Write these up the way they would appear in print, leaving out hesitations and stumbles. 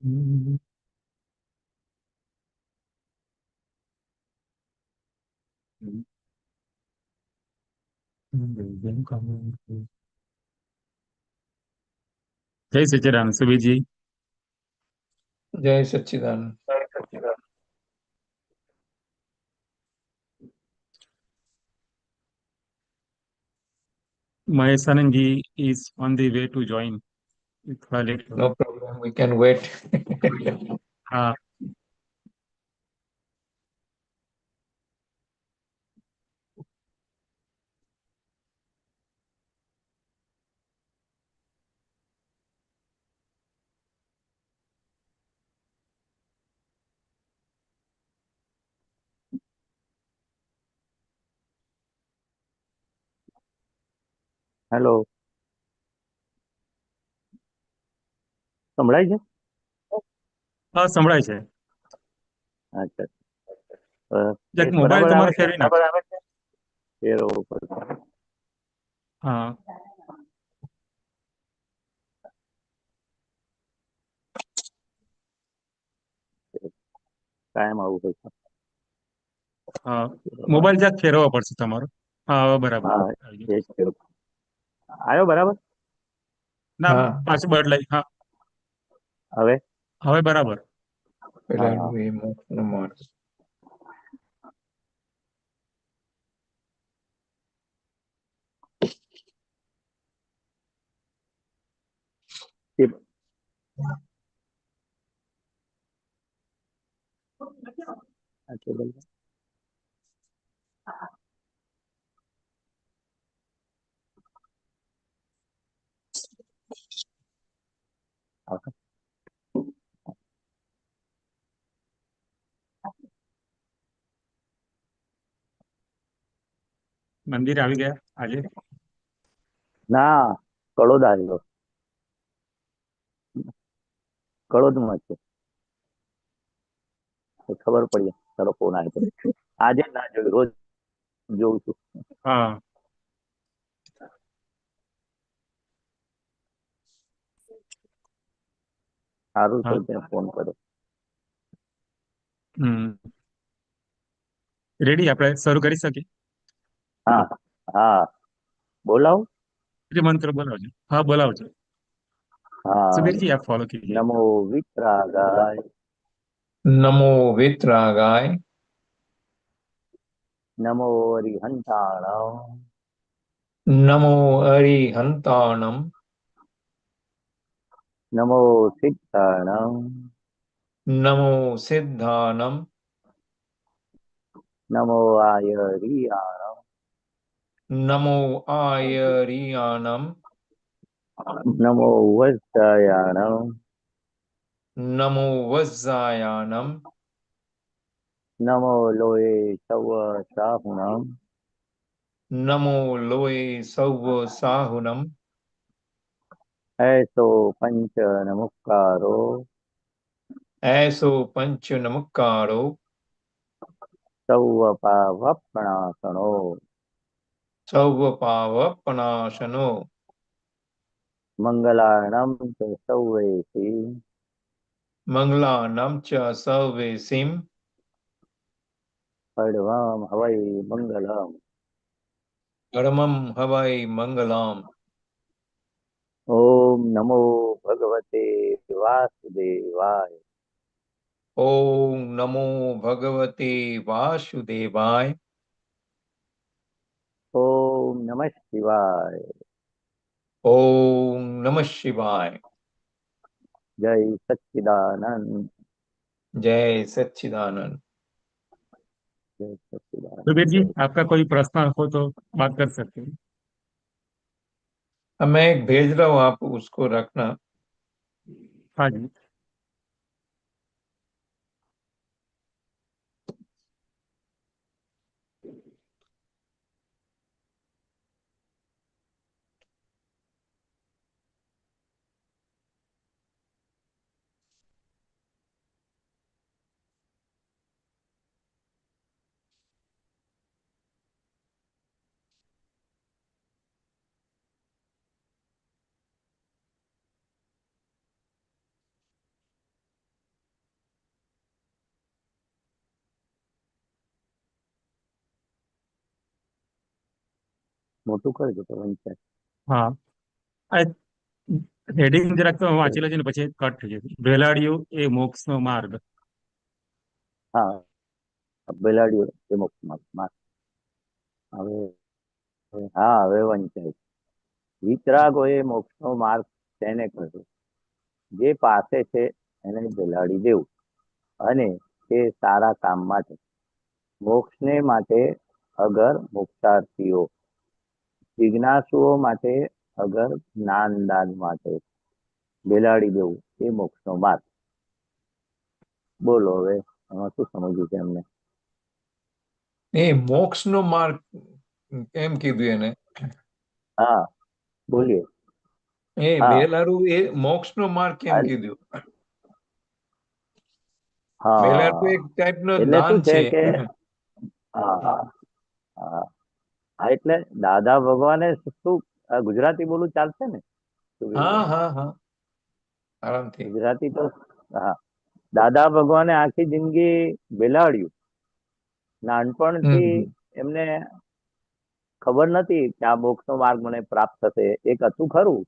हम्म, જય સચ્ચિદાનંદ સુબીજી. जय सच्चिदानंद। Mahesh Anand ji is on the way to join. थोड़ा लेट हो No गया. problem, we can wait. हाँ. હેલો, સંભળાય છે? હા સંભળાય છે. અચ્છા. એક મોબાઈલ બરાબર આવે તમારો છે? ફેરવી નાખો. ફેરવવું પડશે. હા. કાયમ આવું હોય છે. હા મોબાઈલ જ્યાંક ફેરવવો પડશે તમારો. હા હવે બરાબર હા, આવી એ ગયું. જ ફેરવું. આવ્યો બરાબર? ના हाँ, પાછું બદલાય. હા હવે? હવે બરાબર. पहले હા, we move no more. Tip. આ ટેબલ પર. હા. મંદિર આવી ગયા આજે. ના, કડોદ આવ્યો. કડોદમાં છે. તો ખબર પડી તારો ફોન આવ્યો તો. આજે ના જોયું, રોજ જોઉં છું. હા. સારું હા. થયું ત્યાં ફોન કર્યો. હમ. રેડી આપણે શરૂ કરી શકીએ. હા, હા, બોલાવ. જે મંત્ર બોલાવજો. હા બોલાવજો. હા, સુબીરજી આપ ફॉलो कीजिए. નમો વિતરાગાય, नमो वितरागाय, નમો હરિહંતાણ, नमो अरिहंताणम, નમો સિદ્ધાણ, नमो सिद्धानम, નમો આયરિયાણ, नमो आयरियाणम, નમો વજ્રયાણ, नमो वज्रायाणम, નમો લોય સવ સાહુણમ, नमो लोए सौव साहुनम, ऐसो पंच नमुक्कारो, ऐसो पंच नमकारो, સૌ પાવપણાસણો, सौव पावपनाशनो, મંગલાણમ ચ સૌવેસી, मंगलानम च सवेसिम, હડવામ હવૈ મંગલમ. परमं हवै मंगलम। ઓમ નમો ભગવતે વાસુદેવાય. ओम नमो भगवते वासुदेवाय। ઓમ નમઃ શિવાય. ओम नमः शिवाय। જય સચ્ચિદાનંદ. जय सच्चिदानंद। જય સચ્ચિદાનંદ. सुबीर जी आपका कोई प्रश्न हो तो बात कर सकते हैं. अब मैं एक भेज रहा हूँ, आप उसको रखना। हाँ जी. મોટું કરજો તો વંચાય. હા, આ હેડિંગ જરાક તો વાંચી લેજે ને પછી કટ થઈ જશે. ભેલાડિયું એ મોક્ષનો માર્ગ. હા, બેલાડીઓ એ મોક્ષમાં માર્ગ. હવે હા, હવે વંચાય. વિતરાગો એ મોક્ષનો માર્ગ તેને કહ્યું, જે પાસે છે એને બેલાડી દેવું, અને તે સારા કામ માટે, મોક્ષને માટે અગર મોક્ષાર્થીઓ, જિજ્ઞાસુઓ માટે અગર જ્ઞાનદાન માટે બેલાડી દેવું એ મોક્ષનો માર્ગ. બોલો હવે એમાં શું સમજ્યું છે એમને? એ મોક્ષનો માર્ગ એમ કીધું એને. હા, બોલીએ. એ હા બેલારું એ મોક્ષનો માર્ગ કેમ અન- કીધું? બેલારું હા, એક ટાઈપનો એટલે દાન શું છે છે. કે હા હા હા હા, એટલે દાદા ભગવાને શું ગુજરાતી બોલું ચાલશે ને? હા હા હા, આરામથી. ગુજરાતી તો હા. દાદા ભગવાને આખી જિંદગી બેલાડ્યું. નાનપણથી હમ એમને ખબર નથી કે આ મોક્ષનો માર્ગ મને પ્રાપ્ત થશે. એક હતું ખરું,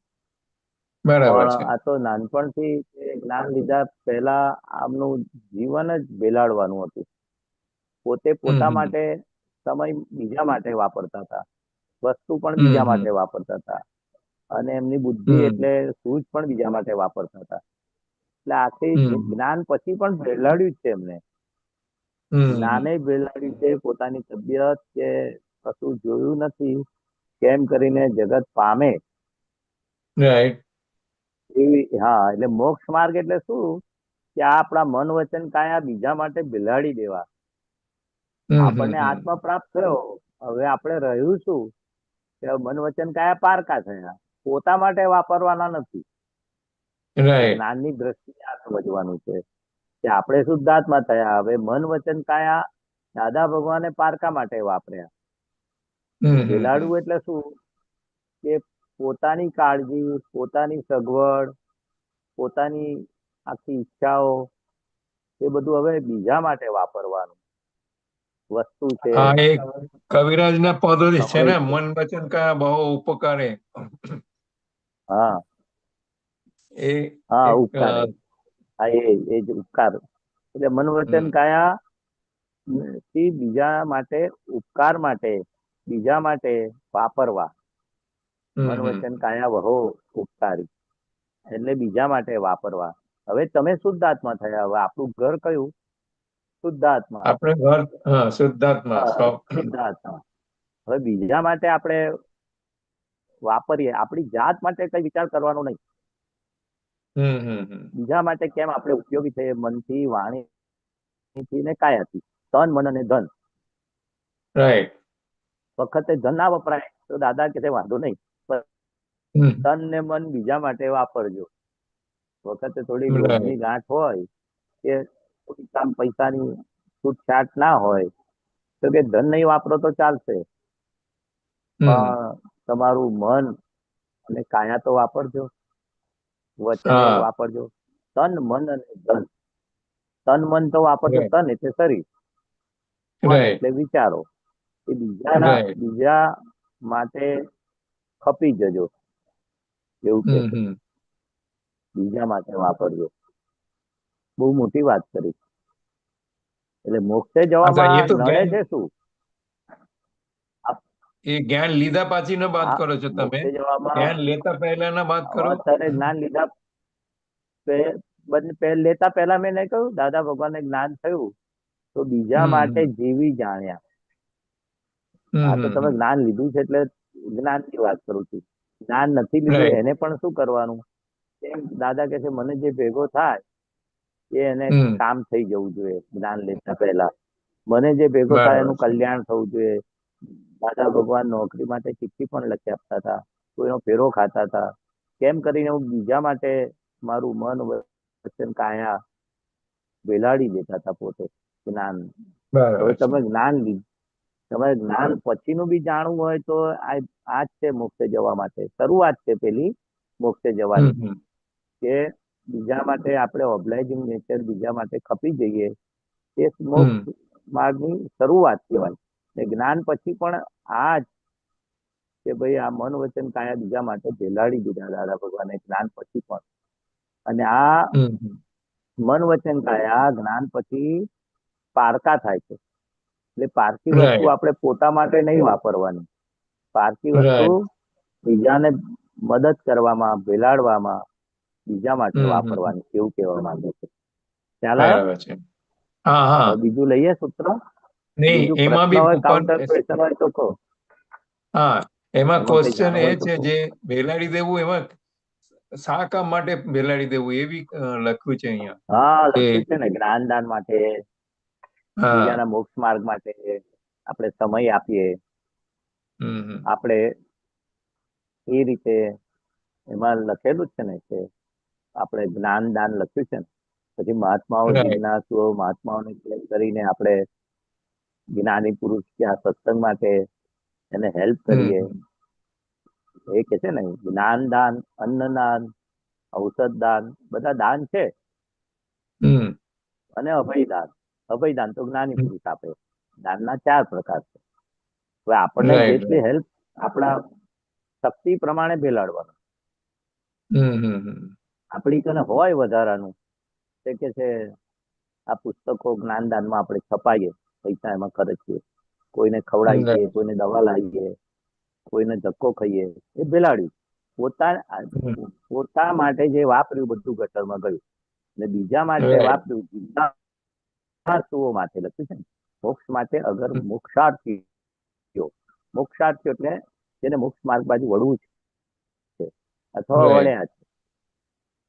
બરાબર પણ છે. આ તો નાનપણથી એ જ્ઞાન લીધા પહેલા આમનું જીવન જ બેલાડવાનું હતું. પોતે પોતા હમ માટે સમય બીજા માટે વાપરતા હતા, વસ્તુ પણ બીજા હમ માટે વાપરતા હતા, અને એમની બુદ્ધિ હમ એટલે સૂઝ પણ બીજા માટે વાપરતા હતા. એટલે આખી હમ જ્ઞાન પછી પણ બેલાડ્યું જ છે એમને. હમ જ્ઞાને બેલાડ્યું છે. પોતાની તબિયત કે કશું જોયું નથી, કેમ કરીને જગત પામે રાઈટ. એવી. હા, એટલે મોક્ષ માર્ગ એટલે શું કે આ આપણા મન વચન કાયા બીજા માટે બિલાડી દેવા. આપણને આત્મા પ્રાપ્ત થયો, હવે આપણે રહ્યું શું કે મન વચન કાયા પારકા થયા, પોતા માટે વાપરવાના નથી. રાઈટ. જ્ઞાનની દ્રષ્ટિએ આ સમજવાનું છે કે આપણે શુદ્ધાત્મા થયા, હવે મન વચન કાયા દાદા ભગવાને પારકા માટે વાપર્યા. તો બેલાડવું એટલે શું કે પોતાની કાળજી, પોતાની સગવડ, પોતાની આખી ઈચ્છાઓ એ બધું હવે બીજા માટે વાપરવાનું. વસ્તુ છે, હા, એ કવિરાજના પદો જ છે સમય ને, છે. મન વચન કયા બહુ ઉપકારે. હા એ હા, એક ઉપકારે. હા, એ જ ઉપકાર. એટલે મન વચન કાયા થી બીજા માટે, ઉપકાર માટે, બીજા માટે વાપરવા. મન વચન કાયા વહો ઉપકારી, એટલે બીજા માટે વાપરવા. હવે તમે શુદ્ધાત્મા થયા, હવે આપણું ઘર કયું? શુદ્ધાત્મા. આપણે ઘર, હા, શુદ્ધાત્મા હા, શુદ્ધાત્મા. હવે બીજા માટે આપણે વાપરીએ, આપણી જાત માટે કઈ વિચાર કરવાનો નહીં. બીજા માટે કેમ આપણે ઉપયોગી થઈએ, મનથી, વાણીથી ને કાયાથી, તન મન અને ધન. રાઈટ. વખતે ધન ના વપરાય તો દાદા કે વાંધો નહીં, પણ તન ને મન બીજા માટે વાપરજો. વખતે થોડી લોભની રાઈટ. ગાંઠ હોય કે થોડી કામ પૈસાની છૂટછાટ ના હોય તો કે ધન નહીં વાપરો તો ચાલશે, પણ તમારું મન અને કાયા તો વાપરજો, વચન એ હા, વાપરજો. તન મન અને ધન. તન મન તો વાપરજો. રાઈટ. તન એટલે શરીર, મન રાઈટ. એટલે વિચારો. એ રાઈટ. બીજા માટે ખપી જજો, એવું કે છે. બીજા માટે વાપરજો. બહુ મોટી વાત કરી. એટલે મોક્ષે અચ્છા, એ જવામાં તો નડે જ્ઞાન, છે શું? એ જ્ઞાન લીધા પછીનો વાત આ કરો છો તમે? મોક્ષે જવામાં જ્ઞાન લેતા પહેલાના વાત કરો? અત્યારે જ્ઞાન લીધા લેતા પહેલા મેં નહીં કહ્યું, દાદા ભગવાનને જ્ઞાન થયું તો બીજા માટે જીવી જાણ્યા. આ તો તમે જ્ઞાન લીધું છે એટલે જ્ઞાનની વાત કરું છું. જ્ઞાન નથી લીધું રાઈટ. એને પણ શું કરવાનું? એમ દાદા કે છે મને જે ભેગો થાય એ એને કામ થઈ જવું જોઈએ. જ્ઞાન લેતા પહેલા મને જે ભેગો થાય બરાબર એનું છે. કલ્યાણ થવું જોઈએ. દાદા ભગવાન નોકરી માટે ચિઠ્ઠી પણ લખી આપતા હતા, કોઈનો ફેરો ખાતા હતા. કેમ કરીને હું બીજા માટે મારું મન વચન કાયા વેલાડી દેતા હતા પોતે જ્ઞાન. હવે બરાબર છે. તમે જ્ઞાન લીધું, તમારે જ્ઞાન પછીનું બી જાણવું હોય તો આ જ છે મોક્ષે જવા માટે. શરૂઆત છે પેલી મોક્ષે જવાની, કે બીજા માટે આપણે ઓબ્લાઇઝિંગ નેચર, બીજા માટે ખપી જઈએ, એ મોક્ષ માર્ગની શરૂઆત કહેવાય. જ્ઞાન પછી પણ આ જ કે ભાઈ આ મન વચન કાયા બીજા માટે ભેલાડી દીધા દાદા ભગવાને જ્ઞાન પછી પણ. અને આ હમ હમ. મન વચન કાયા જ્ઞાન પછી પારકા થાય છે. એટલે પારકી વસ્તુ રાઈટ આપણે પોતા માટે નહીં વાપરવાની. પારકી વસ્તુ રાઈટ. બીજાને મદદ કરવામાં, ભેલાડવામાં, બીજા માટે હમ હમ. વાપરવાની, એવું કહેવા માંગે છે. ખ્યાલ આવ્યો? બરાબર છે. હા હા. હવે બીજું લઈએ સૂત્ર. નહીં, બીજું એમાં પ્રશ્ન બી હોય, પણ કાઉન્ટર ક્વેશ્ચન હોય તો કહો. હા, એમાં એમાં કઈ ક્વેશ્ચન જાણવું એ હોય તો છે કહો. જે ભેલાડી દેવું, એમાં શા કામ માટે ભેલાડી દેવું એ બી લખ્યું છે અહીંયા હા, કે લખ્યું છે ને, જ્ઞાનદાન માટે, હા. બીજાના મોક્ષ માર્ગ માટે આપણે સમય આપીએ, હમ હમ. આપણે એ રીતે એમાં લખેલું જ છે ને કે આપણે જ્ઞાનદાન લખ્યું છે ને. પછી મહાત્માઓ, રાઈટ. જિજ્ઞાસુઓ, મહાત્માઓને કેમ કરીને આપણે જ્ઞાની પુરુષ કે આ સત્સંગ માટે એને હેલ્પ હમ કરીએ. હમ. એ કે છે ને, જ્ઞાનદાન, અન્નદાન, ઔષધદાન, બધા દાન છે. હમ. અને અભયદાન. અભયદાન તો જ્ઞાની હમ. પુરુષ આપે. દાનના 4 પ્રકાર છે. હવે આપણને રાઈટ જેટલી રાઈટ. હેલ્પ આપણા શક્તિ પ્રમાણે ભેલાડવાનું. હમ હમ હમ. આપણી કને હોય વધારાનું, તે કે છે આ પુસ્તકો જ્ઞાનદાનમાં આપણે છપાઈએ, પૈસા એમાં ખર્ચીએ, કોઈને ખવડાવીએ, રાઈટ. કોઈને દવા લાવીએ, કોઈને ધક્કો ખાઈએ, એ ભેલાડ્યું. પોતા હમ. પોતા માટે જે વાપર્યું બધું ગટરમાં ગયું. ને બીજા માટે રાઈટ. વાપર્યું, જિજ્ઞાસુઓ માટે લખ્યું છે ને. મોક્ષ માટે અગર મોક્ષાર્થીઓ, મોક્ષાર્થીઓ એટલે જેને મોક્ષ માર્ગ બાજુ વળવું છે અથવા રાઈટ. વળ્યા છે.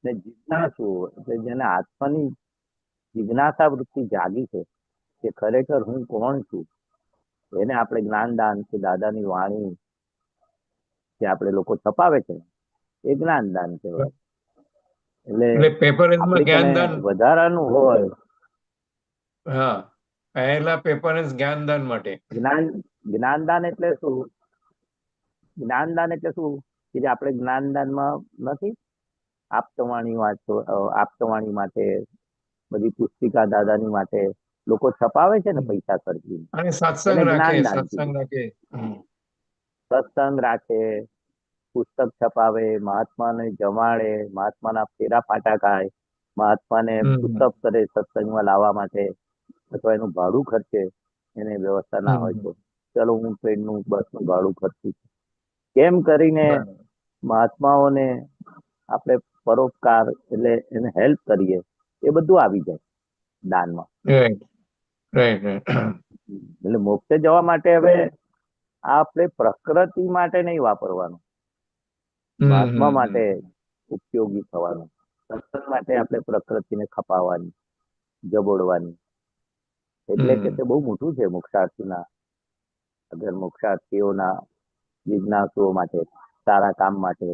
ને જિજ્ઞાસુઓ એટલે જેને આત્માની જિજ્ઞાસા વૃત્તિ જાગી છે કે ખરેખર હું કોણ છું, એને આપણે જ્ઞાનદાન કે દાદાની વાણી જે આપણે લોકો છપાવે છે એ જ્ઞાનદાન કહેવાય. એટલે એટલે પેપરન્સમાં આપણી કને જ્ઞાનદાન. વધારાનું હોય. હા, પહેલા પેપરન્સ જ્ઞાનદાન માટે. જ્ઞાનદાન એટલે શું? જ્ઞાનદાન એટલે શું કે જે આપણે જ્ઞાનદાનમાં નથી આપતવાણી વાંચો, આપતવાણી માટે બધી પુસ્તિકા દાદાની માટે લોકો છપાવે છે ને હમ. પૈસા ખર્ચીને, અને સત્સંગ એને રાખે, જ્ઞાનદાન સત્સંગ કીધું. રાખે. હમ. સત્સંગ રાખે, પુસ્તક છપાવે, મહાત્માને જમાડે, મહાત્માના ફેરા ફાટા ખાય, મહાત્માને હમ પુસ્તક કરે સત્સંગમાં લાવવા માટે, અથવા એનું ભાડું ખર્ચે, એને વ્યવસ્થા ના હોય હમ. તો ચલો હું ટ્રેનનું બસનું ભાડું ખર્ચું છું. કેમ કરીને બરાબર. મહાત્માઓને આપણે પરોપકાર એટલે એને હેલ્પ કરીએ, એ બધું આવી જાય દાનમાં. Right right right. એટલે મોક્ષે જવા માટે હવે આપણે પ્રકૃતિ માટે નહીં વાપરવાનું, હમ મહાત્મા હમ માટે હમ. ઉપયોગી થવાનું. સત્સંગ માટે આપણે પ્રકૃતિને ખપાવવાની, જબોડવાની. એટલે કે હમ. તે બહુ મોટું છે મોક્ષાર્થીના, અગર મોક્ષાર્થીઓના જિજ્ઞાસુઓ માટે, સારા કામ માટે.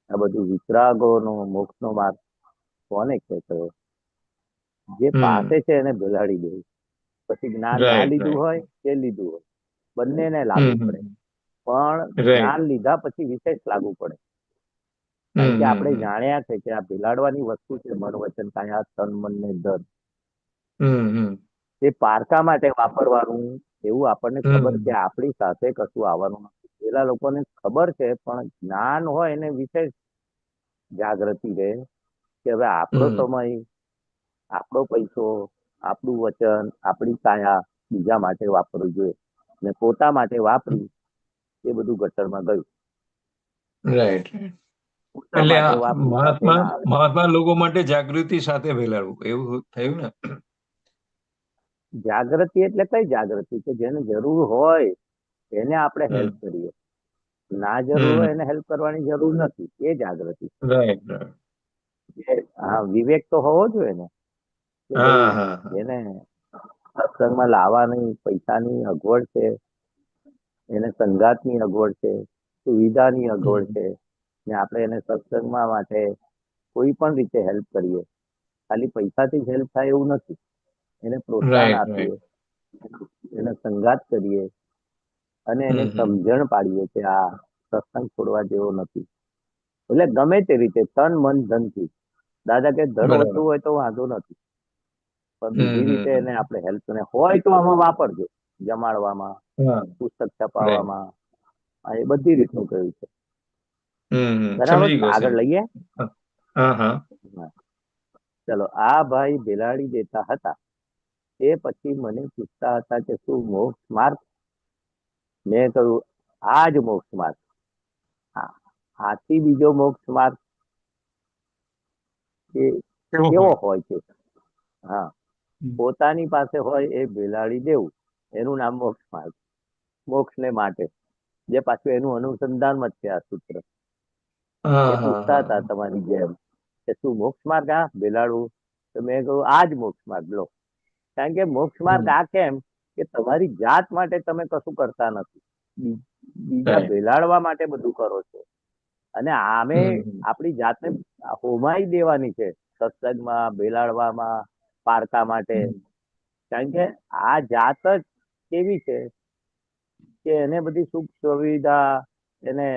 આ બધું વિતરાગોનો મોક્ષનો માર્ગ કોને કહેતો? જે પાસે હમ. છે એને ભેલાડી દેવું. પછી જ્ઞાન ના રાઈટ લીધું રાઈટ. હોય કે લીધું હોય, બંનેને લાગુ હમ પડે. હમ. પણ રાઈટ. જ્ઞાન લીધા પછી વિશેષ લાગુ પડે. કારણ હમ કે હમ આપણે હમ. જાણ્યા છે કે આ ભેલાડવાની વસ્તુ છે મન વચન કાયા, તન મન ને ધન. હમ હમ. એ પારકા માટે વાપરવાનું, એવું આપણને ખબર કે હમ. આપણી સાથે કશું આવવાનું નથી. પેલા લોકોને ખબર છે, પણ જ્ઞાન હોય એને વિશેષ જાગૃતિ રહે કે હવે આપણો હમ. સમય, આપણો પૈસો, આપણું વચન, આપણી કાયા બીજા માટે વાપરવું જોઈએ. ને પોતા માટે વાપરી એ બધું ગટરમાં ગયું. Right right. પોતા એટલે આ માટે વાપરી સાથે મહાત્મા ના આવે. મહાત્મા લોકો માટે જાગૃતિ સાથે ફેલાવવું, એવું થયું ને? જાગૃતિ એટલે કઈ જાગૃતિ? કે જેને જરૂર હોય એને આપણે હમ. હેલ્પ કરીએ, ના જરૂર હમ. હોય એને હેલ્પ કરવાની જરૂર નથી, એ જાગૃતિ. Right right. હા, વિવેક તો હોવો જોઈએ ને કે હા ભાઈ હા હા. એને સત્સંગમાં લાવવાની પૈસાની અગવડ છે, એને સંગાતની અગવડ છે, સુવિધાની અગવડ હમ. છે, ને આપણે એને સત્સંગમાં માટે કોઈ પણ રીતે હેલ્પ કરીએ. ખાલી પૈસાથી જ હેલ્પ થાય એવું નથી. એને પ્રોત્સાહન રાઈટ આપીએ, રાઈટ. એને સંગાત કરીએ, અને એને હમ હમ. સમજણ પાડીએ કે આ સત્સંગ છોડવા જેવો નથી. એટલે ગમે તે રીતે તન મન ધનથી. દાદા કે ધન બરાબર. ઓછું હોય તો વાંધો નથી, પણ હમ બીજી રીતે હમ એને આપણે હેલ્પ ને હોય તો આમાં વાપરજો. જમાડવામાં, હમ. હા. પુસ્તક રાઈટ. છપાવવામાં, એ બધી રીતનું કહ્યું છે. બરાબર, સમજી ગયો આગળ સાહેબ. લઈએ. હા હા હા. ચલો, આ ભાઈ બિલાડી દેતા હતા, એ પછી મને પૂછતા હતા કે શું મોક્ષ માર્ગ? મેં કહ્યું, આ જ મોક્ષ માર્ગ. હા, આથી બીજો મોક્ષ માર્ગ એ કેવો કેવો હોય? હોય છે? હા, હમ. પોતાની પાસે હોય એ બિલાડી દેવું, એનું નામ મોક્ષ માર્ગ. મોક્ષને માટે, જે પાછું એનું અનુસંધાનમાં જ છે આ સૂત્ર. હા એ હા પૂછતા હા હતા તમારી જેમ કે શું મોક્ષ માર્ગ આ બિલાડવું? તો મેં કહ્યું, આ જ મોક્ષ માર્ગ લો. કારણ કે મોક્ષ માર્ગ હમ, આ કેમ કે તમારી જાત માટે તમે કશું કરતા નથી, બીજા right. બેલાડવા માટે બધું કરો છો. અને આમે હમ, આપણી જાતને હોમાઈ દેવાની છે, સત્સંગમાં, બેલાડવામાં, પારકા માટે. હમ, કારણ કે આ જાત જ કેવી છે કે એને બધી સુખ સુવિધા, એને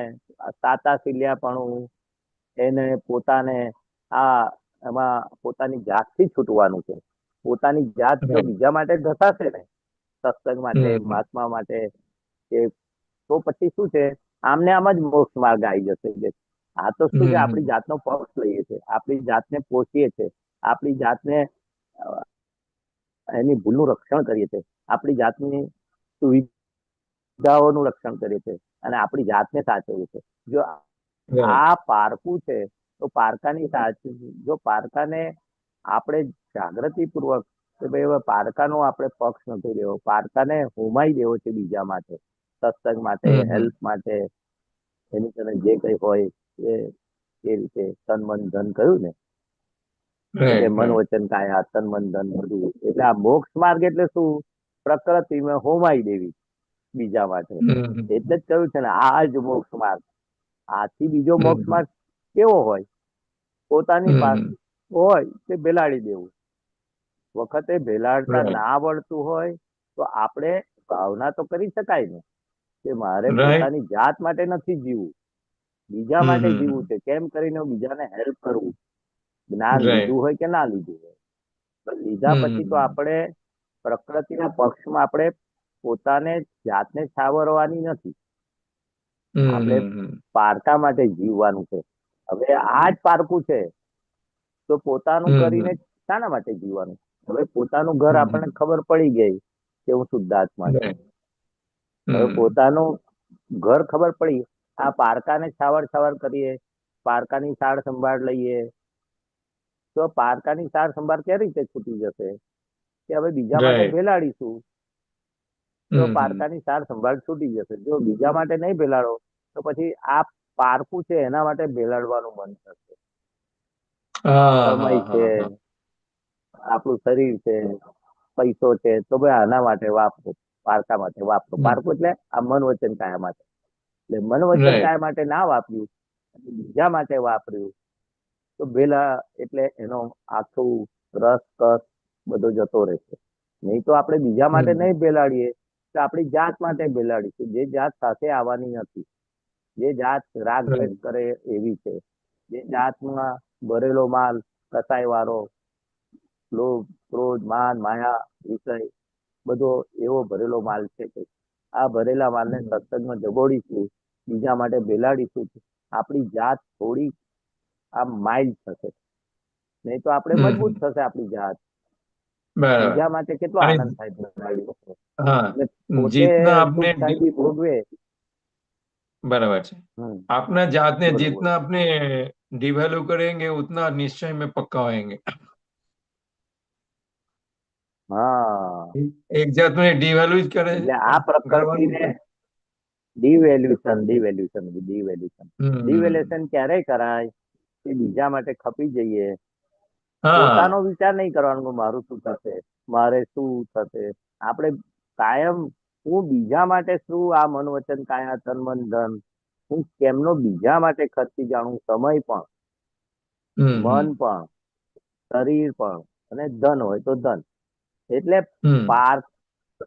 તાતાશીલ્યાપણું, એને પોતાને આ એમાં પોતાની જાતથી છૂટવાનું છે. પોતાની જાત જો right. બીજા માટે ઘસાશે ને, સત્સંગ માટે, હમ, મહાત્મા માટે, કે તો પછી શું છે, આમને આમ જ મોક્ષ માર્ગ આવી જશે. કે આ તો શું છે, આપણી હમ, જાતનો પક્ષ લઈએ છે, આપણી જાતને પોષીએ છે, આપણી જાતને એની ભૂલનું રક્ષણ કરીએ છીએ, આપણી જાતની સુવિધાઓનું રક્ષણ કરીએ છીએ, અને આપણી જાતને સાચવીએ છીએ. જો right. આ પારકું છે, તો પારકાની સાચવી, જો પારકાને આપણે જાગૃતિ પૂર્વક કે ભાઈ હવે પારકાનો આપણે પક્ષ નથી લેવો, પારકાને હોમાઈ દેવો છે બીજા માટે, સત્સંગ માટે, હમ, હેલ્પ માટે, એની તને જે કઈ હોય એ રીતે તન મન ધન કહ્યું ને, એટલે right, મન right. વચન કાયા, તન મન ધન બધું. એટલે આ મોક્ષ માર્ગ એટલે શું? પ્રકૃતિમાં હોમાઈ દેવી બીજા માટે. હમ, એટલે જ કહ્યું છે ને, આ જ મોક્ષ માર્ગ. આથી બીજો મોક્ષ હમ, માર્ગ કેવો હોય? પોતાની પાસે હમ, હોય તે બેલાડી દેવું. વખતે બેલાડતા right. ના આવડતું હોય તો આપણે ભાવના તો કરી શકાય ને કે મારે Right. પોતાની જાત માટે નથી જીવવું, બીજા માટે જીવવું હમ, છે. કેમ કરીને હું બીજાને હેલ્પ કરવું, જ્ઞાન right. લીધું હોય કે ના લીધું હોય. પણ લીધા પછી તો હમ, આપણે પ્રકૃતિના પક્ષમાં આપણે પોતાને જાતને છાવરવાની નથી. આપણે હમ, પારકા માટે જીવવાનું છે. હવે આ જ પારકું છે, તો પોતાનું કરીને હમ, શાના માટે જીવવાનું? હવે પોતાનું ઘર આપણને હમ, ખબર પડી ગઈ કે હું શુદ્ધાત્મા છું. right. હવે હમ, પોતાનું ઘર ખબર પડી, આ પારકાને છાવર છાવર કરીએ, પારકાની સાર સંભાળ લઈએ, તો પારકાની સાર સંભાળ કેવી રીતે છૂટી જશે? કે હવે બીજા માટે right. ભેલાડીશું તો હમ, પારકાની સાર સંભાળ છૂટી જશે. જો બીજા માટે નહીં ભેલાડો તો પછી આ પારકું છે એના માટે ભેલાડવાનું મન થશે. હા સમય હા છે, હા હા આપણું શરીર છે, પૈસો છે, તો ભાઈ આના માટે વાપરો, પારકા માટે વાપરો. હમ, પારકું એટલે આ મન વચન કાયા માટે. એટલે મન વચન right. કાયા માટે ના વાપર્યું, અને બીજા માટે વાપર્યું, તો ભેલા એટલે એનો આખું રસ કસ બધો જતો રહેશે. નહીં તો આપણે બીજા માટે હમ, નહીં ભેલાડીએ તો આપણી જાત માટે ભેલાડીશું, જે જાત સાથે આવવાની નથી, જે જાત રાગ દ્વેષ right. કરે એવી છે, જે જાતમાં ભરેલો માલ, કસાય વાળો, લોભ, ક્રોધ, માન, માયા, વિષય બધો એવો ભરેલો માલ છે કે આ ભરેલા માલને હમ, સત્સંગમાં જગોડીશું, બીજા માટે ભેલાડીશું, આપણી જાત થોડી આમ માઇલ્ડ થશે. નહીં તો આપણે મજબૂત હમ, થશે આપણી જાત. બરાબર. બીજા માટે કેટલો અને આનંદ થાય ભેલાડી વખતે. હા, અને પોતે જીતના આપને સુખ શાંતિ ભોગવે. बराबर है। હમ. अपना जातने બોલો બોલો. जितना अपने डिवेल्यू करेंगे उतना निश्चय में पक्का होएंगे। હા, एक जात में डिवेल्यू જ કરે એટલે આ કરવાનું પ્રકૃતિને ડિવેલ્યુશન હમ ડિવેલ્યુશન ક્યારે કરાય? કે બીજા માટે ખપી જઈએ, પોતાનો હા વિચાર નહીં કરવાનો કે મારું શું થશે, મારે શું થશે. આપણે કાયમ હું બીજા માટે શું, આ મન વચન કાયા તન મન ધન, હું કેમનો બીજા માટે ખર્ચી જાણું, સમય પણ, મન હમ પણ, શરીર પણ, અને ધન હોય તો ધન. એટલે હમ પાર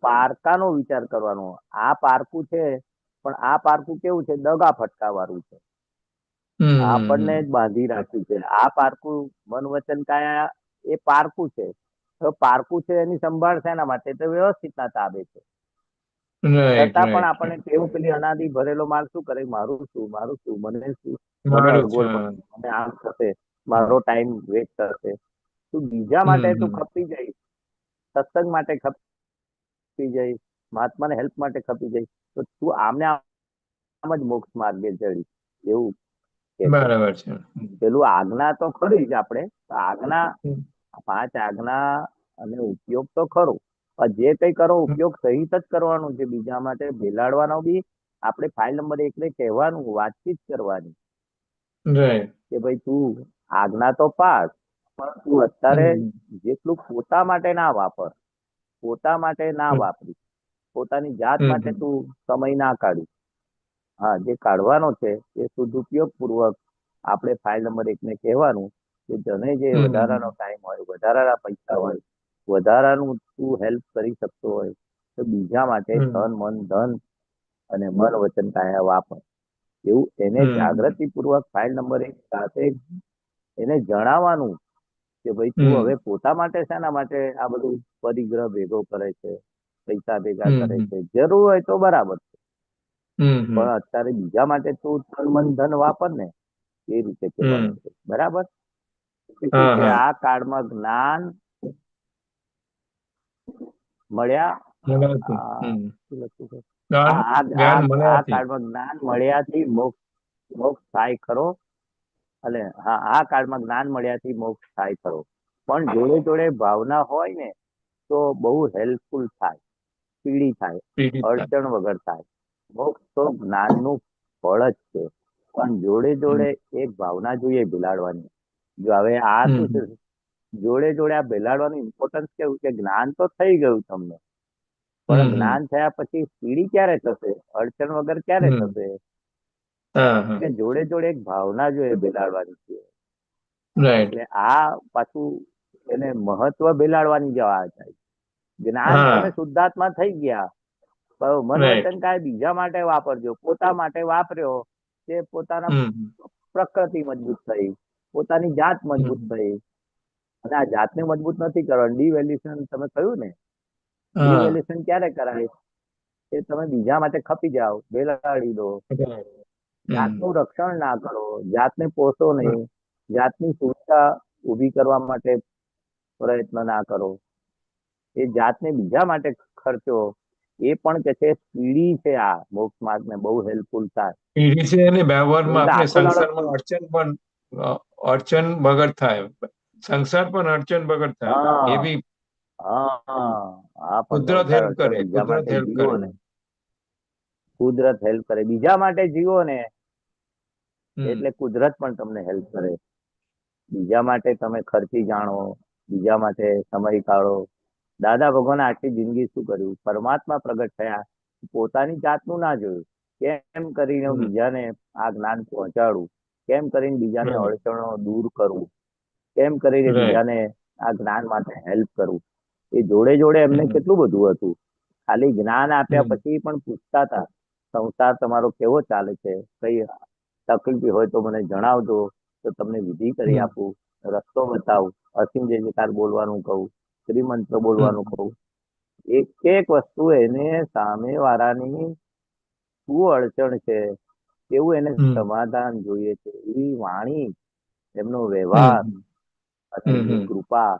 પારકાનો વિચાર કરવાનો. આ પારકું છે, પણ આ પારકું કેવું છે? દગા ફટકા વાળું છે. આપણને જ હમ બાંધી રાખ્યું છે. આ પારકું મન વચન કાયા એ પારકું છે. તો પારકું છે એની સંભાળ શેના માટે? તો વ્યવસ્થિતના તાબે છે. રાઈટ છતાં પણ રાઈટ આપણને ટેવ પેલી અનાદિ ભરેલો માલ શું કરે, મારું શું, મારું શું, મને શું, મને મારું છે. અગવડ પડશે, મને આમ થશે, મારો ટાઈમ વેસ્ટ થશે. તું બીજા માટે તું ખપી જઈશ, સત્સંગ માટે ખપી જઈશ, મહાત્માને હેલ્પ માટે ખપી જઈશ, તો તું આમને આમ જ મોક્ષ માર્ગે ચડીશ એવું કે છે. બરાબર છે. પેલું આજ્ઞા તો ખરી જ આપણે, આજ્ઞા 5 આજ્ઞા અને ઉપયોગ તો ખરો, પણ જે કઈ કરો ઉપયોગ સહિત જ કરવાનું છે. બીજા માટે ભેલાડવાનો બી આપણે ફાઇલ નંબર 1 ને કહેવાનું, વાતચીત કરવાની રાઈટ કે ભાઈ તું આજ્ઞા તો પાસ, પણ તું અત્યારે જેટલું પોતા માટે ના વાપર, પોતા માટે ના વાપરી, પોતાની જાત માટે તું સમય ના કાઢી. હા, જે કાઢવાનો છે એ સદુપયોગ પૂર્વક આપણે ફાઇલ નંબર 1 ને કહેવાનું કે તને જે વધારાનો ટાઈમ હોય, વધારાના પૈસા હોય, વધારાનું તું હેલ્પ કરી શકતો હોય તો બીજા માટે તન મન ધન અને મન વચન કાયા વાપર. એવું એને જાગૃતિ પૂર્વક ફાઇલ નંબર 1 સાથે એને જણાવવાનું કે ભાઈ તું હવે પોતા માટે શેના માટે આ બધું પરિગ્રહ ભેગો કરે છે, પૈસા ભેગા કરે છે, જરૂર હોય તો બરાબર છે, પણ અત્યારે બીજા માટે તું તન મન ધન વાપર ને, એ રીતે કહેવાનું છે. બરાબર. શું છે, આ કાળમાં જ્ઞાન મળ્યા, શું લખ્યું છે? આ કાળમાં જ્ઞાન મળ્યાથી મોક્ષ થાય ખરો, અને હા, આ કાળમાં જ્ઞાન મળ્યાથી મોક્ષ થાય ખરો, પણ જોડે જોડે ભાવના હોય ને તો બહુ હેલ્પફુલ થાય, પીડી થાય, અડચણ વગર થાય. મોક્ષ તો જ્ઞાનનું ફળ જ છે, પણ જોડે જોડે એક ભાવના જોઈએ ભેલાડવાની. જો હવે આ શું છે, જોડે જોડે આ ભેલાડવાનું ઇમ્પોર્ટન્સ કેવું કે જ્ઞાન તો થઈ ગયું તમને, પણ જ્ઞાન થયા પછી પીડી ક્યારે થશે, અડચણ વગર ક્યારે થશે, કે જોડે જોડે એક ભાવના જોઈએ ભેલાડવાની છે. એટલે આ પાછું એને મહત્વ ભેલાડવાની જવા થાય. જ્ઞાન તમે શુદ્ધાત્મા થઈ ગયા, મન વચન કાય બીજા માટે વાપરજો, પોતા માટે વાપર્યો તે પોતાના પ્રકૃતિ મજબૂત થઈ, પોતાની જાત મજબૂત થઈ, અને આ જાતને મજબૂત નથી કરવાનું. ડિવેલ્યુશન તમે કહ્યું ને, ડિવેલ્યુશન ક્યારે કરાય, એ તમે બીજા માટે ખપી જાઓ, ભેલાડી દો, જાતનું રક્ષણ ના કરો, જાતને પોષો નહીં, જાતની સુવિધા ઉભી કરવા માટે પ્રયત્ન ના કરો, એ જાતને બીજા માટે ખર્ચો, એ પણ કે છે પીડી છે. આ મોક્ષ માર્ગ ને બહુ હેલ્પફુલ થાય. પીડી છે અને વ્યવહારમાં આપણે આખો દાડો સંસારમાં અડચણ વગર થાય, સંસાર પણ અડચણ વગર થાય, એ બી પણ કુદરત હેલ્પ કરે, બીજા કુદરત માટે હેલ્પ જીવો કરે. ને, કુદરત હેલ્પ કરે, બીજા માટે જીવો ને એટલે કુદરત પણ તમને હેલ્પ કરે. બીજા માટે તમે ખર્ચી જાણો, બીજા માટે સમય કાઢો. દાદા ભગવાને આખી જિંદગી શું કર્યું, પરમાત્મા પ્રગટ થયા, પોતાની જાતનું ના જોયું, કેમ કરીને બીજાને આ જ્ઞાન પહોંચાડું, કેમ કરીને બીજાને અડચણો દૂર કરવું, કેમ કરીને બીજાને આ જ્ઞાન માટે હેલ્પ કરવું. એ જોડે જોડે એમને કેટલું બધું હતું. ખાલી જ્ઞાન આપ્યા પછી પણ પૂછતા હતા, સંસાર તમારો કેવો ચાલે છે, કઈ તકલીફ હોય તો મને જણાવજો, તો તમને વિધિ કરી આપું, રસ્તો બતાવું, અસીમ જય જયકાર બોલવાનું કહું, શ્રીમંત્ર બોલવાનું કહું. એક એક વસ્તુ એને સામે વાળાની શું અડચણ છે, કેવું એને સમાધાન જોઈએ છે, એવી વાણી, એમનો વ્યવહાર અને એમની કૃપા,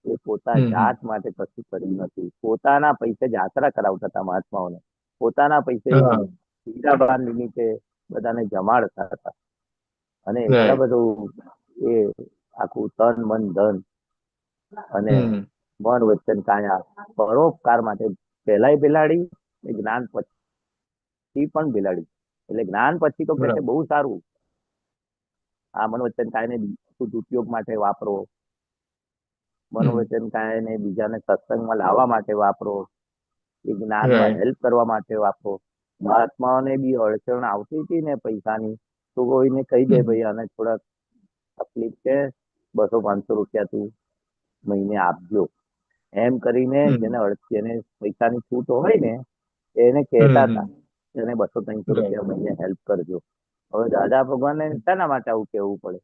એ પોતા જાત માટે કશું કર્યું નથી. પોતાના પૈસે જાત્રા કરાવતા હતા મહાત્માઓને, પોતાના પૈસે હીરાબાન નિમિત્તે બધાને જમાડતા હતા, અને એટલા બધું એ આખું તન મન ધન અને મન વચન કાયા પરોપકાર માટે પહેલાય બિલાડી, જ્ઞાન પછી પણ બિલાડી. એટલે જ્ઞાન પછી તો કે છે બહુ સારું, આ મન વચન કાયને શુદ્ધ ઉપયોગ માટે વાપરો, મનોવચન કાયને બીજાને સત્સંગમાં લાવવા માટે વાપરો, એ જ્ઞાનમાં હેલ્પ કરવા માટે વાપરો. મહાત્માઓને બી અડચણ આવતી હતી ને પૈસાની, તો કોઈને કહી દે ભાઈ આને થોડાક તકલીફ છે, 200-500 રૂપિયા તું મહિને આપજો, એમ કરીને જેને પૈસાની છૂટ હોય ને એને કહેતા હતા એને 200-300 રૂપિયા મહિને હેલ્પ કરજો. હવે દાદા ભગવાનને શાના માટે આવું કેવું પડે?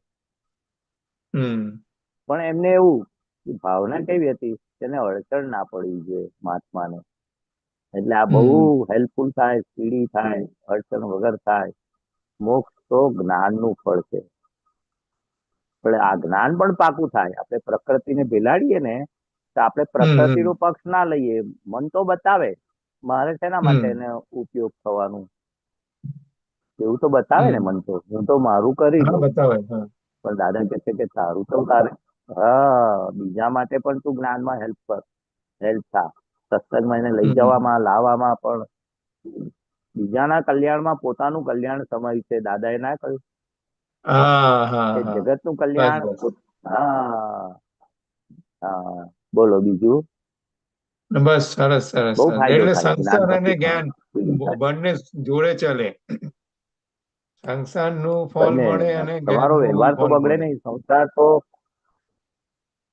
પણ એમને એવું ભાવના કેવી હતી, તેને અડચણ ના પડવી જોઈએ મહાત્માને. એટલે આ બહુ હેલ્પફુલ થાય, સ્પીડી થાય, અડચણ વગર થાય. મોક્ષ તો જ્ઞાનનું ફળ છે. પણ આ જ્ઞાન પણ પાકું થાય. આપણે પ્રકૃતિને ભેલાડીએ ને તો આપણે પ્રકૃતિનો પક્ષ ના લઈએ. મન તો બતાવે મારે શેના માટે એને ઉપયોગ થવાનું, એવું તો બતાવે ને મન તો. હું તો મારું કરી દઉં. બતાવે. પણ દાદા કહે છે કે તારું તો તારે બીજા માટે પણ તું જ્ઞાનમાં હેલ્પ થા. સત્સંગમાં એને લઈ જવામાં, લાવવામાં પણ બીજાના કલ્યાણમાં પોતાનું કલ્યાણ સમય છે. દાદાએ ના કહ્યું કે જગતનું કલ્યાણ. હા હા, બોલો બીજું. બસ સરસ સરસ બહુ સરસ. ફાયદો એટલે થાય જ્ઞાન સંસાર અને પછી જ્ઞાન બંને જોડે ચાલે. સંસારનું ફળ બંને મળે અને તમારો જ્ઞાનનું વ્યવહાર તો ફળ બગડે મળે. નહીં. સંસાર તો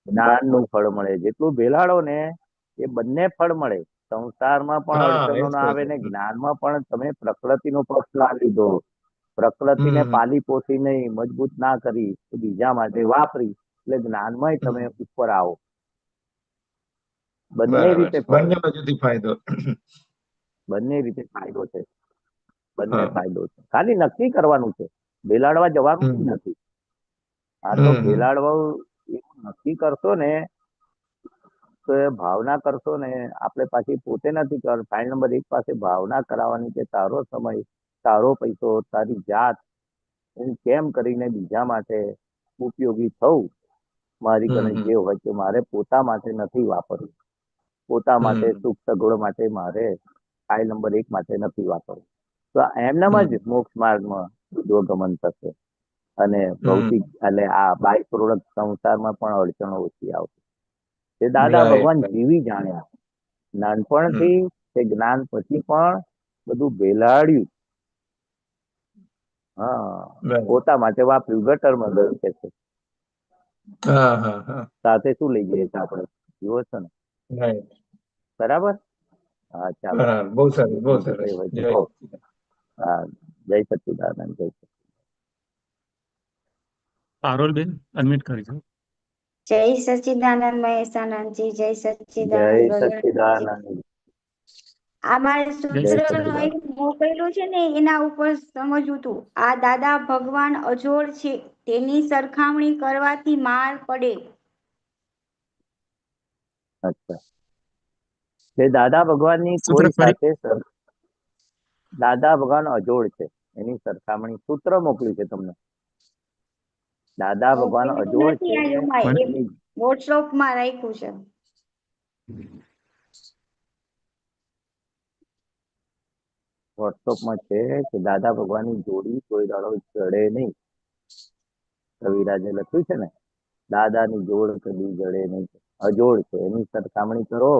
જ્ઞાનનું ફળ મળે. જેટલું ભેલાડો ને એ બંને ફળ મળે. સંસારમાં પણ અડચણો એ જ ના કહું આવે ને છું. જ્ઞાનમાં પણ તમે પ્રકૃતિનો પક્ષ ના લીધો, પ્રકૃતિને પાલી પોસી નહીં, મજબૂત ના કરી, તો બીજા માટે વાપરી, એટલે જ્ઞાનમાં તમે ઉપર આવો. બંને બરાબર રીતે છે. ફળ બંને છે. બાજુથી ફાયદો. બંને રીતે ફાયદો છે. બંને ફાયદો છે. ખાલી નક્કી કરવાનું છે. ભેલાડવા જવાનું જ નથી. આ તો ભેલાડવા એવું નક્કી કરશો ને તો એ ભાવના કરશો ને. આપણે પાછી પોતે નથી કર. ફાઇલ નંબર 1 પાસે ભાવના કરાવવાની કે તારો સમય, તારો પૈસો, તારી જાત હું કેમ કરીને બીજા માટે ઉપયોગી થવું. મારી કને જે હોય કે મારે પોતા માટે નથી વાપરવું. પોતા માટે સુખ સગવડ માટે મારે ફાઇલ નંબર 1 માટે નથી વાપરવું. તો એમનામાં જ મોક્ષ માર્ગમાં ગમન થશે. અને ભૌતિક એટલે આ બાય પ્રોડક્ટ સંસારમાં પણ અડચણો ઓછી આવશે. તે દાદા ભગવાન જીવી જાણ્યા. નાનપણથી તે જ્ઞાન પછી પણ બધું ભેલાડ્યું. હા, પોતા માટે વાપર્યું. ગટરમાં ગયું કે છે. સાથે શું લઈ જઈએ છીએ આપણે, જુઓ છો ને. બરાબર. હા, ચાલો. બહુ સરસ, બહુ બીજું સરસ. કઈ હોય તો જય કહો. હા, જય સચ્ચિદાનંદ. જય સચ્ચિદાનંદ. પારોલબેન અનમ્યુટ કરી છે. જય સચ્ચિદાનંદ મહેશાનંદજી. જય જય સચ્ચિદાનંદ ગગનજી. સચ્ચિદાનંદ. અમારે જય સૂત્ર સચ્ચિદાનંદ. મોકલેલું છે ને એના ઉપર સમજવું હતું. આ દાદા ભગવાન અજોડ છે, તેની સરખામણી કરવાથી માર પડે. અચ્છા. તે દાદા ભગવાનની સૂત્ર કોઈ ફરી સાથે દાદા ભગવાન અજોડ છે, એની સરખામણી સૂત્ર મોકલ્યું છે તમને. દાદા ભગવાન મોકલેલું અજોડ નથી છે. આમાં, મને એની વોટ્સઅપમાં રાખ્યું છે. વોટ્સઅપમાં છે કે દાદા ભગવાનની જોડી કોઈ દાડો જડે નહીં. કવિરાજે લખ્યું છે ને, દાદાની જોડ કદી જડે નહીં. અજોડ છે, એની સરખામણી કરો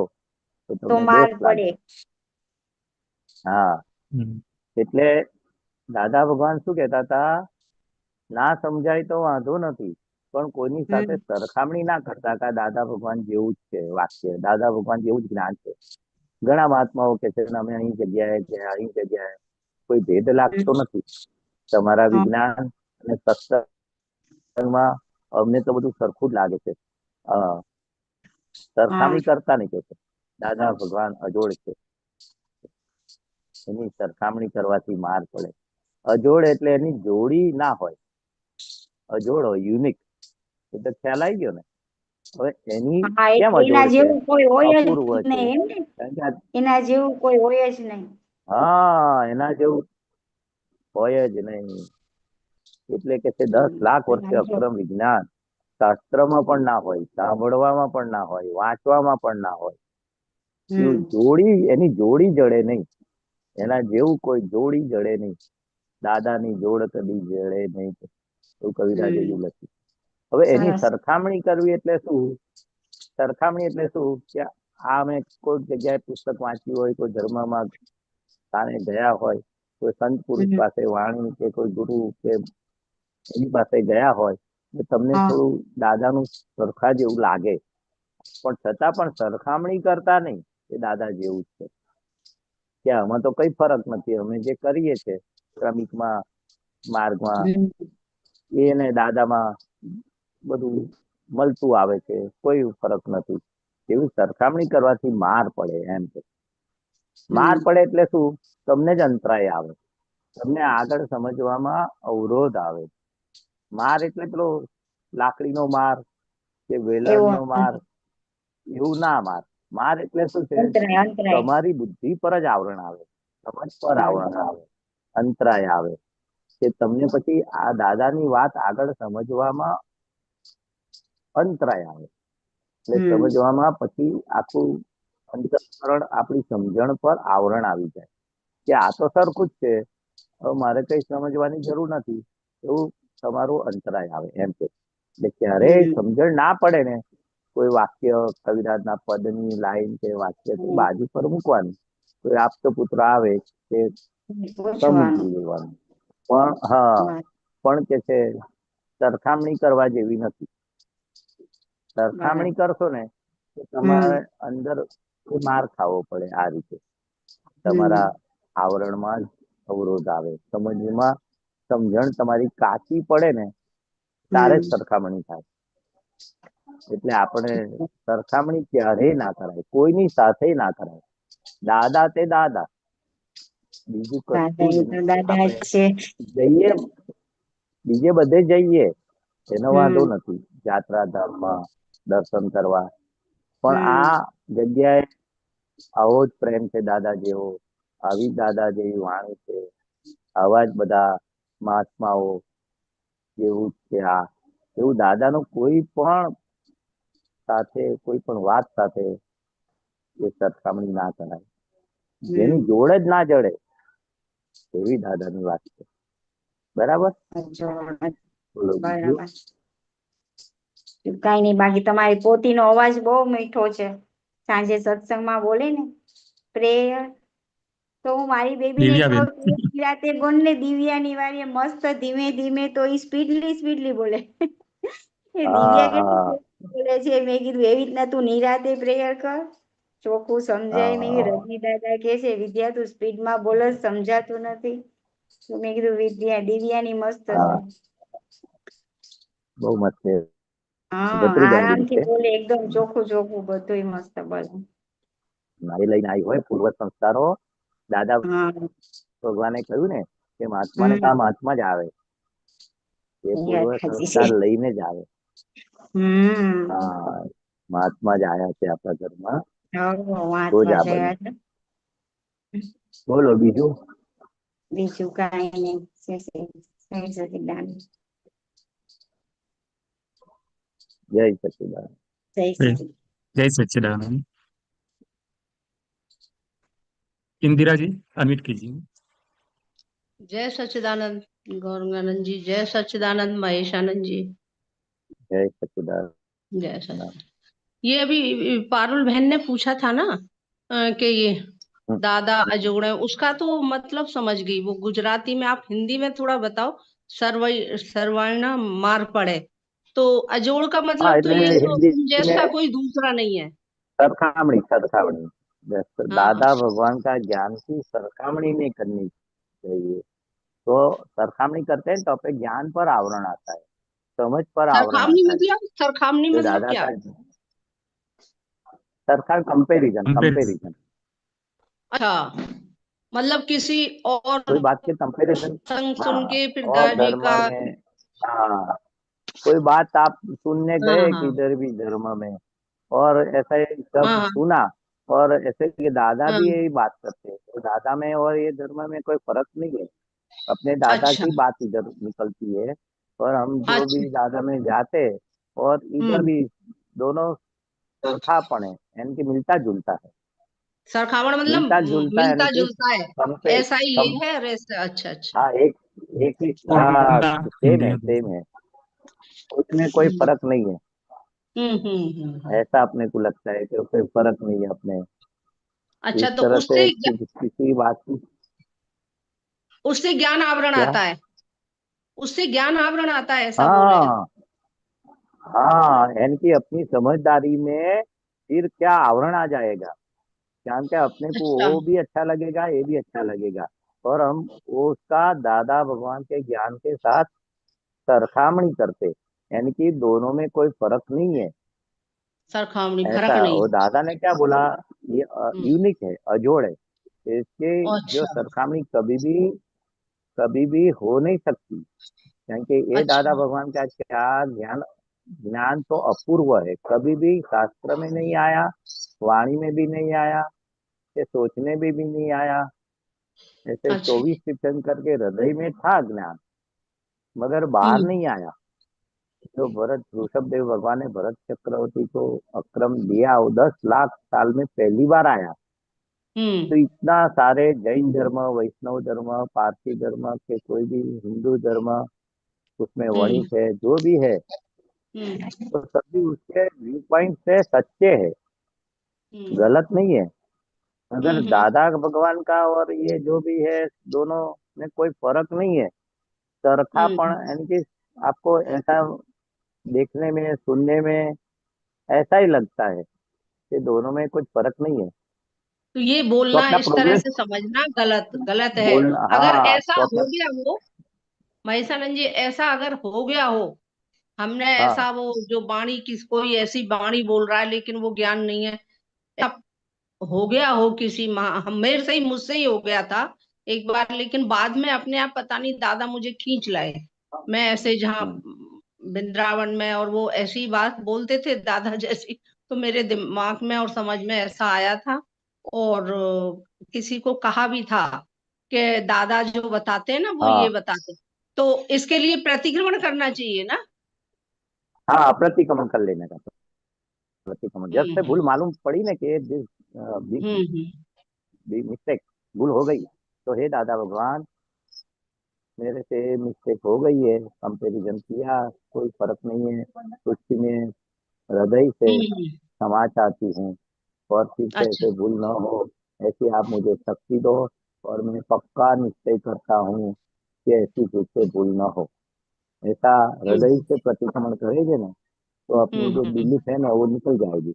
તો તો તમને માર દોષ પડે. લાગે. હા, એટલે દાદા ભગવાન શું કહેતા હતા, ના સમજાય તો વાંધો નથી, પણ કોઈની સાથે સરખામણી ના કરતા. કે દાદા ભગવાન જેવું જ છે વાક્ય, દાદા ભગવાન જેવું જ જ્ઞાન છે. ઘણા મહાત્માઓ કે છે અમે અહીં જગ્યાએ છે, અહીં જગ્યાએ, કોઈ ભેદ લાગતો નથી. તમારા વિજ્ઞાન અને સત્સંગમાં અમને તો બધું સરખું જ લાગે છે. સરખામણી કરતા નહીં કે છે. દાદા ભગવાન અજોડ છે, એની સરખામણી કરવાથી માર પડે. અજોડ એટલે એની જોડી ના હોય. અજોડ હોય, યુનિક. એ તો ખ્યાલ આવી ગયો ને. હવે એની કેમ એના અજોડ છે? જેવું કોઈ હોય જ અપૂર્વ છે. નહીં એમ ને. કારણ કે એના જેવું કોઈ હોય જ નહીં. હા, એના જેવું હોય જ નહીં. એટલે કે તે 10 લાખ વર્ષે અક્રમ વિજ્ઞાન શાસ્ત્રમાં પણ ના હોય, સાંભળવામાં પણ ના હોય, વાંચવામાં પણ ના હોય. એવું જોડી, એની જોડી જડે નહીં. એના જેવું કોઈ જોડી જડે નહીં. દાદાની જોડ કદી જડે નહીં, એવું કવિરાજે બી લખ્યું. હવે એની સરખામણી કરવી એટલે શું? સરખામણી એટલે શું કે આ મેં કોઈ જગ્યાએ પુસ્તક વાંચ્યું હોય, કોઈ ધર્મમાં સ્થાને ગયા હોય, કોઈ સંત પુરુષ પાસે વાણી કે કોઈ ગુરુ કે એની પાસે ગયા હોય, તો તમને થોડું દાદાનું સરખા જેવું લાગે, પણ છતાં પણ સરખામણી કરતા નહીં. એ દાદા જેવું જ છે. કે આમાં તો કઈ ફરક નથી. અમે જે કરીએ છીએ ક્રમિકમાં માર્ગમાં, એને દાદામાં બધું મળતું આવે છે, કોઈ ફરક નથી. એવી સરખામણી કરવાથી માર પડે એમ છે. માર પડે એટલે શું? તમને જ અંતરાય આવે, તમને આગળ સમજવામાં અવરોધ આવે. માર એટલે પેલો લાકડીનો માર કે વેલણનો માર, એવું ના માર. માર એટલે શું છે? અંતરાય અંતરાય. તમારી બુદ્ધિ પર જ આવરણ આવે, સમજ પર આવરણ આવે, અંતરાય આવે, કે તમને પછી આ દાદાની વાત આગળ સમજવામાં અંતરાય આવે. એટલે સમજવામાં પછી આખું અંતઃકરણ આપણી સમજણ પર આવરણ આવી જાય કે આ તો સરખું જ છે, હવે મારે કઈ સમજવાની જરૂર નથી, એવું તમારું અંતરાય આવે એમ છે. એટલે ક્યારેય સમજણ ના પડે ને, કોઈ વાક્ય કવિરાજના પદની લાઈન કે વાક્ય બાજુ પર મૂકવાનું, કોઈ આપતો પુત્ર આવે તે સમજી લેવાનું. પણ હા, પણ કે છે સરખામણી કરવા જેવી નથી. સરખામણી કરશો ને તો તમારે અંદર માર ખાવો પડે. આ રીતે તમારા આવરણમાં જ અવરોધ આવે, સમજણ તમારી કાચી પડે ને ત્યારે જ સરખામણી થાય. એટલે આપણે સરખામણી ક્યારેય ના કરાય, કોઈની સાથે ના કરાય. દાદા તે દાદા, બીજું કશું જ નહીં. દાદા આપણે છે. જઈએ, બીજે બધે જઈએ એનો વાંધો નથી, યાત્રા ધામમાં દર્શન કરવા, પણ આ જગ્યાએ આવો જ પ્રેમ છે દાદા જેવો, આવી દાદા જેવી વાણી છે, આવા જ બધા મહાત્માઓ જેવું જ છે. આ એવું દાદાનું કોઈ પણ સાથે, કોઈ પણ વાત સાથે એ સરખામણી ના કરાય. જેની જોડે જ ના જડે એવી દાદાની વાત છે. બરાબર? બોલો બીજું. બરાબર. કઈ નઈ, બાકી તમારી પોતીનો અવાજ બહુ મીઠો છે. સાંજે સત્સંગમાં બોલે ને પ્રેયર, તો હું મારી બેબીને દિવ્યાબેન. કહું રાતે બોલ ને દિવ્યાની વારીએ મસ્ત ધીમે ધીમે, તો ઈ સ્પીડલી બોલે. એ દિવ્યા હા, કેટલી બોલે છે. મેં કીધું એવી રીતના તું નિરાતે પ્રેયર કર, ચોખ્ખું સમજાય. મેં હા, રજની દાદા કે છે વિદ્યા તું સ્પીડમાં બોલે, સમજાતું નથી. તો મેં કીધું વિદ્યા દિવ્યાની મસ્ત છે. હા, બહુ મસ્ત છે. હા, ભત્રીજાની બેન આરામથી છે. બોલે, એકદમ ચોખ્ખું બધુંય મસ્ત બોલે. નારી લઈને આવી હોય, પૂર્વ સંસ્કારો. દાદા હા. ભગવાને કહ્યું ને કે મહાત્માને તો આ મહાત્મા જ આવે, એ પૂર્વ સંસ્કાર લઈને જ આવે. હા, મહાત્મા જ આયા છે આપણા ઘરમાં, તો જ આ બને. બોલો બીજું. બીજું કઈ નહીં. જય સચિદાનંદ. जय सच्चिदानंद। इंदिरा जी अनम्यूट कीजिए। जय सच्चिदानंद गौरंगानंद जी, जय सच्चिदानंद महेशानंद जी, जय सच्चिदानंद। जय सच्चिदानंद। ये अभी पारुल बहन ने पूछा था ना कि ये दादा अजोड़ है, उसका तो मतलब समझ गई। वो गुजराती में, आप हिंदी में थोड़ा बताओ। सर्वर्ण मार पड़े, तो अजोड़ का हाँ, मतलब तो એટલે ये तो હિન્દી तुम जैसा में कोई दूसरा नहीं है। सरखामणी सरखामणी, हाँ दादा भगवान का ज्ञान की सरखामणी नहीं करनी चाहिए। तो सरखामणी करते हैं तो अपने ज्ञान पर आवरण आता है, समझ पर आवरण सरखामनी आता है। मतलब, सरखामनी तो मतलब दादा क्या? का सरखाम कंपेरिजन कंपेरिजन। कंपेरिजन, अच्छा, मतलब किसी और कोई बात के कंपेरिजन। संग सुन हाँ, के फिर और दादी धर्म का। में, हाँ, कोई बात आप सुनने हाँ गए हाँ किधर भी धर्म में, और ऐसा ही सब हाँ सुना, और ऐसे कि दादा हाँ। भी यही बात करते हैं, तो दादा में और ये धर्म में कोई फर्क नहीं है। अपने दादा अच्छा की बात इधर निकलती है, और हम जो अच्छा। भी दादा में जाते, और इधर भी दोनों सरखापन है, यानी कि मिलता जुलता है। सरखावण मतलब मिलता जुलता यानी मिलता कि जुलता है, कंपेयर ऐसा ही ये कम, है रेस्ट। अच्छा अच्छा। हाँ, एक ही, और हाँ, ना सेम हिंदी है में सेम है, उसमें कोई हम्म फर्क नहीं है। ऐसा अपने को लगता है कि कोई फर्क नहीं है अपने, अच्छा, इस तो तरह से उससे किसी बात की। उससे ज्ञान आवरण क्या? आता है, उससे ज्ञान आवरण आता है, ऐसा बोल रहे हैं। हाँ हाँ, यानी कि अपनी समझदारी में फिर क्या आवरण आ जाएगा, क्या क्या अपने को अच्छा वो भी अच्छा लगेगा, ये भी अच्छा लगेगा, और हम वो उसका दादा भगवान के ज्ञान के साथ सरखामणी करते, यानी कि दोनों में कोई फर्क नहीं है। सरखावणी ऐसा फर्क है। नहीं और है। दादा ने क्या बोला, ये हम्म यूनिक है, अजोड़ है। इसकी जो अच्छा सरखामणी कभी भी हो नहीं सकती, क्योंकि ये दादा अच्छा। भगवान का क्या ज्ञान ज्ञान तो अपूर्व है, कभी भी शास्त्र में नहीं आया, वाणी में भी नहीं आया, ये सोचने में भी नहीं आया। ऐसे अच्छा। 24 तीर्थंकर के हृदय में था ज्ञान, मगर बाहर हम्म नहीं आया। जो भरत ऋषभ देव भगवान ने भरत चक्रवर्ती को अक्रम दिया, वो 10 लाख साल में पहली बार आया। तो हम्म इतना सारे जैन धर्म, वैष्णव धर्म, पारसी धर्म के कोई भी हिंदू धर्म उसमें हम्म वणिक है, जो भी है, हम्म तो सभी उसके व्यू पॉइंट से सच्चे है, हम्म गलत नहीं है। अगर हम्म दादा भगवान का और ये जो भी है, दोनों में कोई फर्क नहीं है। हम्म। चरखापन यानी कि आपको ऐसा देखने में सुनने में ऐसा ही लगता है कि दोनों में कुछ फर्क नहीं है। तो ये तो बोलना अपना इस तरह प्रोग्रेस से समझना गलत गलत है। बोलना, अगर हाँ ऐसा तो अपना, हो गया हो महेशानंद जी, ऐसा अगर हो गया हो, हमने हाँ ऐसा वो जो वाणी किस कोई ऐसी वाणी बोल रहा है लेकिन वो ज्ञान नहीं है, अब हो गया हो किसी हम मेरे से ही मुझसे ही हो गया था एक बार, लेकिन बाद में अपने आप पता नहीं दादा मुझे खींच लाए। मैं ऐसे जहाँ हम्म, वृंदावन में, और वो ऐसी बात बोलते थे दादा जैसी, तो मेरे दिमाग में और समझ में ऐसा आया था। और किसी को कहा भी था कि दादा जो बताते हैं ना वो ये हाँ बताते हैं। तो इसके लिए प्रतिक्रमण करना चाहिए ना। हाँ, प्रतिक्रमण कर लेने का। प्रतिक्रमण जब से हम्म भूल मालूम पड़ी ना कि हम्म मिस्टेक, भूल हो गई, तो हे दादा भगवान, मेरे से मिस्टेक हो गई है, कंपेरिजन किया, कोई फर्क नहीं है, कुछ में हृदय से हम्म। क्षमा चाहती हूँ, और फिर से अच्छा। ऐसे भूल न हो, ऐसी आप मुझे शक्ति दो, और मैं पक्का निश्चय करता हूँ कि ऐसी फिर से भूल न हो। ऐसा हृदय हम्म से प्रतिक्रमण करेंगे ना, तो अपनी जो हम्म। बिलीफ है ना वो निकल जाएगी,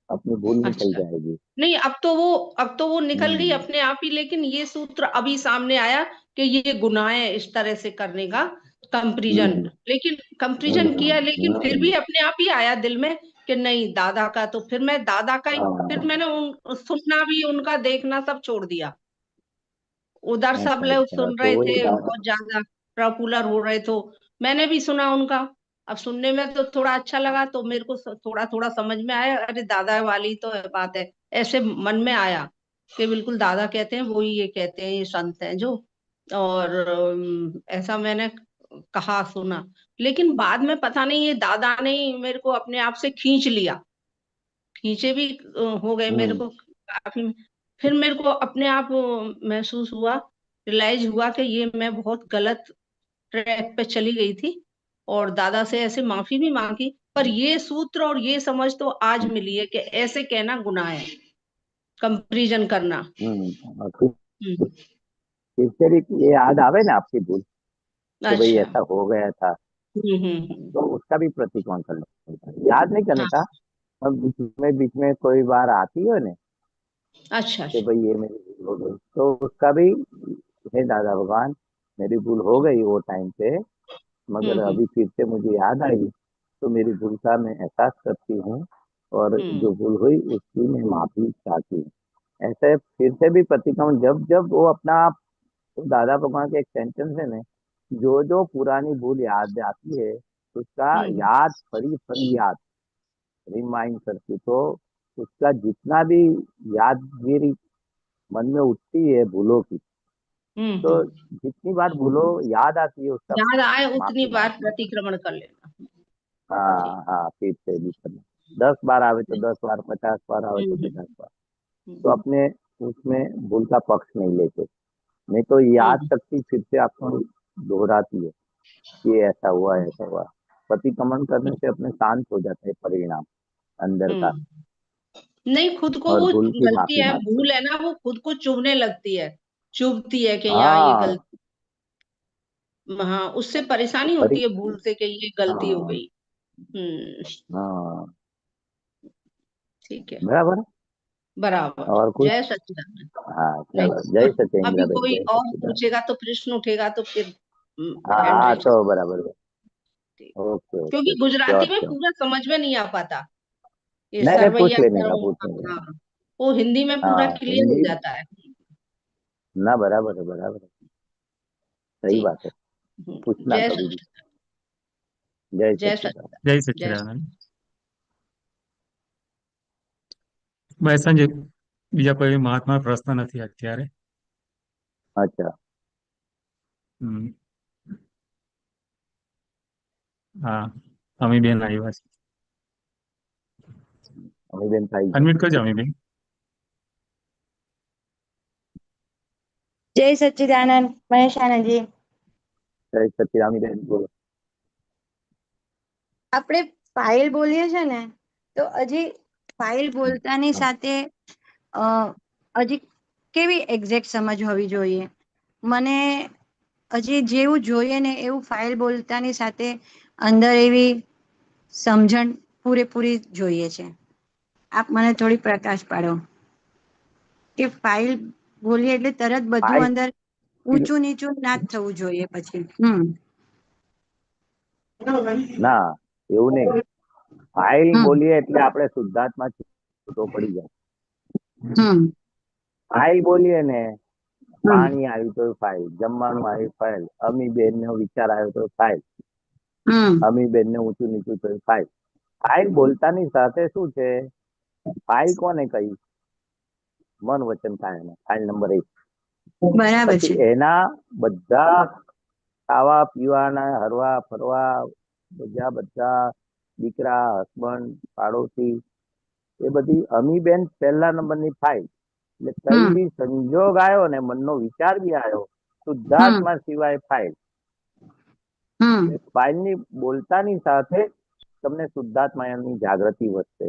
अपनी भूल निकल अच्छा। जाएगी। नहीं, अब तो वो निकल गई हम्म अपने आप ही, लेकिन ये सूत्र अभी सामने आया कि ये गुनाह है इस तरह से करने का, कंपैरिजन। हम्म लेकिन कंपैरिजन हम्म किया, लेकिन फिर हम्म, भी अपने आप ही आया दिल में कि नहीं दादा का, तो फिर मैं दादा का फिर हाँ, मैंने सुनना भी, उनका देखना सब छोड़ दिया। उधर सब अच्छा लोग अच्छा, सुन तो रहे वही थे, दादा, बहुत ज्यादा पॉपुलर हो रहे, तो मैंने भी सुना उनका। अब सुनने में तो थोड़ा अच्छा लगा, तो मेरे को थोड़ा थोड़ा समझ में आया, अरे दादा वाली तो बात है। ऐसे मन में आया कि बिल्कुल दादा कहते हैं, वो ही ये कहते हैं, ये संत हैं जो। और ऐसा मैंने कहा सुना। लेकिन बाद में पता नहीं ये दादा ने ही मेरे को अपने आप से खींच लिया, खींचे भी हो गए मेरे हम्म को काफी। फिर मेरे को अपने आप महसूस हुआ, रियलाइज हुआ कि ये मैं बहुत गलत ट्रैक पे चली गई थी, और दादा से ऐसे माफी भी मांगी। पर ये सूत्र और ये समझ तो आज मिली है कि ऐसे कहना गुनाह है, कंपैरिजन करना। और हम्म। फिर से भी ये याद आवे ना आपकी भूल, कि भाई अच्छा। ऐसा हो गया था, हम्म। तो उसका भी प्रतिकोण कर लेता है। याद नहीं करने हाँ। का, अब बीच में कोई बार आती है ना अच्छा कि अच्छा। भाई ये मेरी भूल हो गई, तो उसका भी, हे दादा भगवान, मेरी भूल हो गई वो टाइम पे, मगर हम्म अभी फिर से मुझे याद आई, तो मेरी भूल का मैं एहसास करती हूँ, और हम्म जो भूल हुई उसकी मैं माफी चाहती हूँ। ऐसे फिर से भी प्रतिक्रमण, जब जब वो अपना आप, तो दादा भगवान के एक सेंटेंस है ना, जो जो पुरानी भूल याद आती है, उसका हम्म याद फरी फरी याद रिमाइंड करती, तो उसका जितना भी यादगिरी मन में उठती है भूलों की, तो हम्म। जितनी बार भूलो याद आती है उसका याद आए उतनी माफी बार मांगती है। प्रतिक्रमण कर लेना। ठीक। हाँ हाँ, फिर से भी करना, 10 बार आवे तो 10 बार, 50 बार आवे तो हम्म 50 बार। तो हम्म अपने उसमें भूल का पक्ष नहीं लेते, नहीं तो याद हम्म शक्ति फिर से आपको दोहराती है कि ऐसा हुआ ऐसा हुआ। प्रतिक्रमण करने से अपने शांत हो जाता है परिणाम अंदर का, हम्म। नहीं, खुद को और वो भूल की गलती माफी है, मांगते हैं। भूल है ना, वो खुद को चुभने लगती है, चुभती है कि यहाँ ये हाँ, गलती। हाँ, उससे परेशानी परि होती है भूल से कि ये गलती हो हाँ गई। हम्म। हाँ, ठीक है। बराबर। बराबर। और कुछ, जय सच्चिदानंद। हाँ नहीं, चलो, जय अभी सत्येंद्र भाई, कोई जय और सच्चिदानंद। पूछेगा तो प्रश्न उठेगा तो फिर हाँ हैंड हाँ, रेज। तो बराबर। ओके ओके, क्योंकि गुजराती श्योर में श्योर। पूरा समझ में नहीं आ पाता, ये नहीं नहीं, पूछ सरवैया लेने का, करो। पूछ लेने हाँ, वो हिंदी में का। पूरा हाँ, क्लियर हो हिंदी, जाता है। ना बराबर है, बराबर है, सही जी। बात है। पूछना जय कभी भी। जय जय सच्चिदानंद। જય जय સચ્ચિદાનંદ। બસ સાંજે બીજા કોઈ મહાત્મા પ્રશ્ન નથી અત્યારે। अच्छा, હમ, હા, અમીબેન આવ્યા છે। अमीबेन थाई जाओ। અનમ્યુટ કરજો અમીબેન। જય સચ્ચિદાનંદ મહેશ આનંદજી। जय सच्चिदानंद अमीबेन बोलो। આપણે ફાઇલ બોલીએ છે ને, તો હજી ફાઇલ બોલતાની સાથે અ, હજી કેવી એક્ઝેક્ટ સમજ હોવી જોઈએ? મને હજી જેવું જોઈએ ને એવું ફાઇલ બોલતાની સાથે અંદર એવી સમજણ પૂરેપૂરી જોઈએ છે। આપ મને થોડી પ્રકાશ પાડો કે ફાઇલ બોલીએ એટલે તરત બધું फाइल અંદર ઊંચું નીચું ના જ થવું જોઈએ પછી। ना એવું નહીં। ફાઇલ હમ બોલીએ એટલે આપણે શુદ્ધાત્મા છૂટો પડી જાય। હમ ફાઇલ બોલીએ ને, હમ પાણી આવ્યું તો ફાઇલ, જમવાનું આવ્યું ફાઇલ, અમીબેન નો વિચાર આવ્યો તો ફાઇલ, હમ અમીબેન ને ઊંચું નીચું તો ફાઇલ। ફાઇલ બોલતાની સાથે શું છે, ફાઇલ કોને કહી? મન વચન કાયાને, ફાઇલ નંબર 1। બરાબર પછી છે। એના બધા ખાવા પીવાના, હરવા ફરવા, બધા બધા દીકરા, હસબન્ડ, પાડોશી, એ બધી અમીબેન પહેલા નંબરની ફાઇલ। એટલે કઈ હમ બી સંજોગ આવ્યો ને, મનનો વિચાર બી આવ્યો, હમ શુદ્ધાત્મા સિવાય ફાઇલ। હમ ફાઇલની બોલતાની સાથે તમને શુદ્ધાત્માની જાગૃતિ વધશે।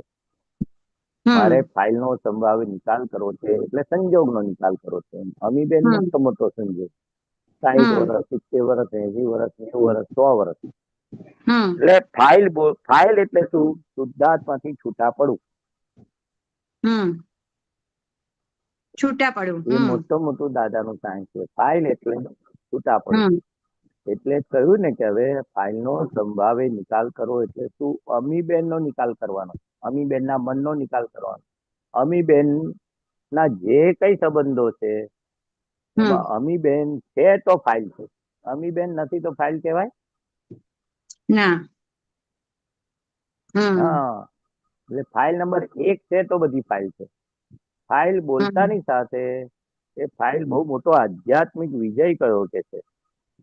મારે હમ ફાઇલનો સંભાવિત નિકાલ કરવો છે, એટલે સંજોગનો નિકાલ કરવો છે। અમીબેન હમ મોટો મોટો સંજોગ, 60 હમ વર્ષ, 70 વર્ષ, 80 વર્ષ, 90 વર્ષ, 100 વર્ષ। હમ એટલે ફાઇલ એટલે શું? શુદ્ધાત્માથી છૂટા પડવું। હમ છૂટા પડવું। એ મોટું દાદાનું સાયન્સ છે। ફાઇલ એટલે છૂટા પડવું। હમ એટલે કહ્યું ને કે હવે ફાઇલનો સંભાવે નિકાલ કરવો એટલે શું? અમીબેનનો નિકાલ કરવાનો, અમીબેનના મનનો નિકાલ કરવાનો। અમીબેન ના જે કઈ સંબંધો છે હમ એમાં અમીબેન છે તો ફાઇલ છે, અમીબેન નથી તો ફાઇલ કહેવાય? ના। હમ હા, એટલે ફાઇલ નંબર 1 છે તો બધી ફાઇલ છે। ફાઇલ હમ બોલતાની સાથે એ ફાઇલ બહુ મોટો આધ્યાત્મિક વિજય કયો કે છે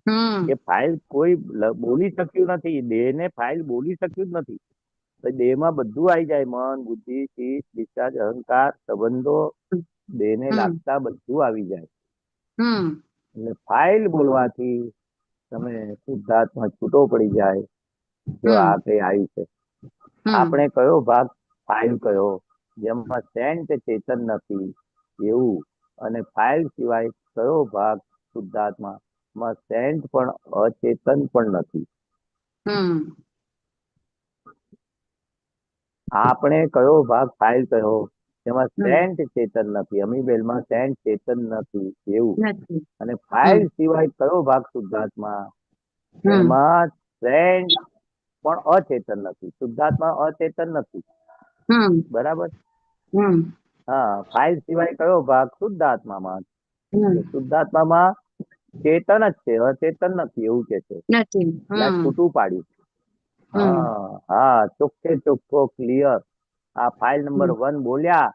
હમ કે ફાઇલ કોઈ બોલી શક્યું નથી, દેહને ફાઇલ બોલી શક્યું જ નથી। તો દેહમાં બધું આવી જાય, મન, બુદ્ધિ, ચિત્ત, ડિસ્ચાર્જ, અહંકાર, સંબંધો, દેહને હમ લાગતા બધું આવી જાય। હમ એટલે ફાઇલ બોલવાથી તમે શુદ્ધાત્મા છૂટો પડી જાય જો હમ આ કઈ આવ્યું છે। હમ આપણે કયો ભાગ ફાઇલ કયો? જેમાં સેન્ટ ચેતન નથી એવું। અને ફાઇલ સિવાય કયો ભાગ શુદ્ધાત્મામાં સેન્ટ પણ અચેતન પણ નથી? હમ આપણે કયો ભાગ ફાઇલ કયો? જેમાં હમ સેન્ટ ચેતન નથી, અમીબેલમાં સેન્ટ ચેતન નથી એવું। નથી। અને હમ ફાઇલ સિવાય કયો ભાગ શુદ્ધાત્મા? હમ એમાં સેન્ટ પણ અચેતન નથી, શુદ્ધાત્મા અચેતન નથી। હમ બરાબર? હમ હા, ફાઇલ સિવાય કયો ભાગ? શુદ્ધાત્મામાં। હમ એટલે શુદ્ધાત્મામાં ચેતન જ છે, અચેતન નથી એવું કે છે। નથી। એટલે આ હમ છૂટું પાડ્યું। હમ હા હા, ચોખ્ખે ચોખ્ખો ક્લિયર। આ ફાઇલ નંબર 1 બોલ્યા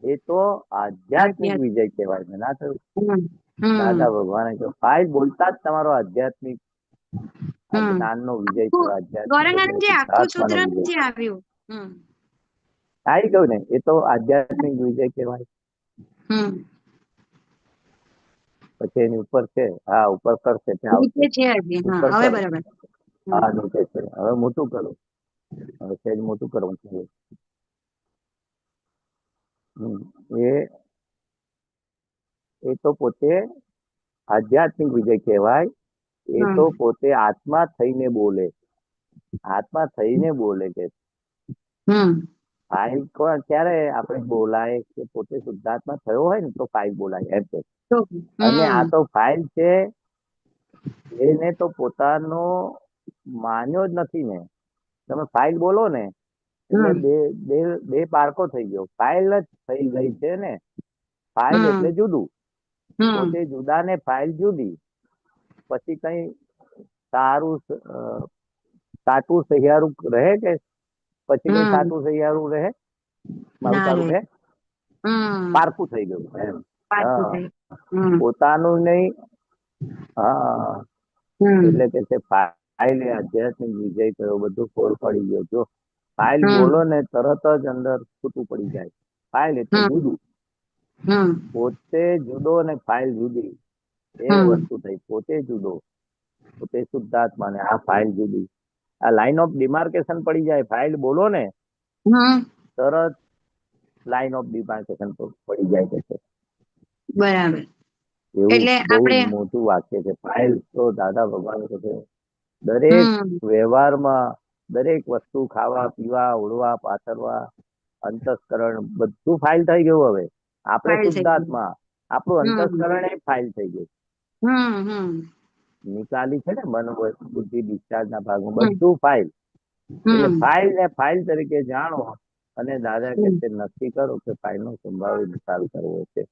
એ તો આધ્યાત્મિક આધ્યાત્મ વિજય કહેવાય ને, ના થયું? હમ હમ દાદા ભગવાને કહ્યું ફાઇલ બોલતા જ તમારો આધ્યાત્મિક આ હમ જ્ઞાનનો વિજય આખું થયો, આધ્યાત્મિક એટલે ગૌરંગાનંદજી આખું શુદ્ધાત્માનો સૂત્ર વિજય। નથી આવ્યું। હમ આવી ગયું ને, એ તો આધ્યાત્મિક વિજય કહેવાય। હમ પછી એની ઉપર છે, હા ઉપર કરશે ત્યાં આવશે, નીચે છે હજી। હા, ઉપર હવે કરો। બરાબર। હમ હા નીચે છે, હવે મોટું કરો, હવે સહેજ મોટું કરવું છે। હમ, એ તો પોતે આધ્યાત્મિક વિજય કહેવાય। એ હમ તો પોતે આત્મા થઈને બોલે, આત્મા થઈને બોલે કે હમ ફાઇલ ક્યારે આપણે બોલાય કે પોતે શુદ્ધાત્મા થયો હોય ને તો ફાઇલ બોલાય એમ છે। તો અને આ હમ તો ફાઇલ છે, એને તો પોતાનો માન્યો જ નથી ને। તમે ફાઇલ બોલો ને એટલે હમ બે પારકો થઈ ગયો, ફાઇલ જ થઈ ગઈ છે ને। ફાઇલ હમ એટલે જુદું, પોતે જુદા ને ફાઇલ જુદી. પછી કઈ સારું સાચું સહિયારું રહે કે પછી કઈ સાચું સહિયારું રહે? મારું ના તારું રે. રહે? પારખું થઈ ગયું એમ. પાછું હા, થઈ. પોતાનું નહીં. હા, એટલે કે છે ફાઇલ એ આધ્યાત્મિક વિજય કયો, બધું ફોડ પડી ગયો. જો ફાઇલ બોલો ને તરત જ અંદર છૂટું પડી જાય. ફાઇલ એટલે જુદું. પોતે જુદો ને ફાઇલ જુદી, એ વસ્તુ થઈ. પોતે જુદો, પોતે શુદ્ધાત્મા ને આ ફાઇલ જુદી. આ લાઈન ઓફ ડિમાર્કેશન પડી જાય. ફાઇલ બોલો ને તરત લાઈન ઓફ ડિમાર્કેશન પડી જાય છે. બરાબર. એવું એટલે બહુ જ આપણે મોટું વાક્ય છે. ફાઇલ તો દાદા ભગવાન કહે છે દરેક વ્યવહારમાં, દરેક વસ્તુ ખાવા પીવા, ઉડવા પાથરવા, અંતસ્કરણ બધું ફાઇલ થઈ ગયું. હવે આપણે ફાઇલ થઈ ગઈ. શુદ્ધાત્મા, આપણું અંતસ્કરણ એ ફાઇલ થઈ ગયું. નિકાલી છે ને મન બુદ્ધિ ડિસ્ચાર્જ ના ભાગમાં બધું ફાઇલ. એટલે ફાઇલ ને ફાઇલ તરીકે જાણો અને દાદા કે છે નક્કી કરો કે ફાઇલ નો સંભાવિત નિકાલ કરવો છે.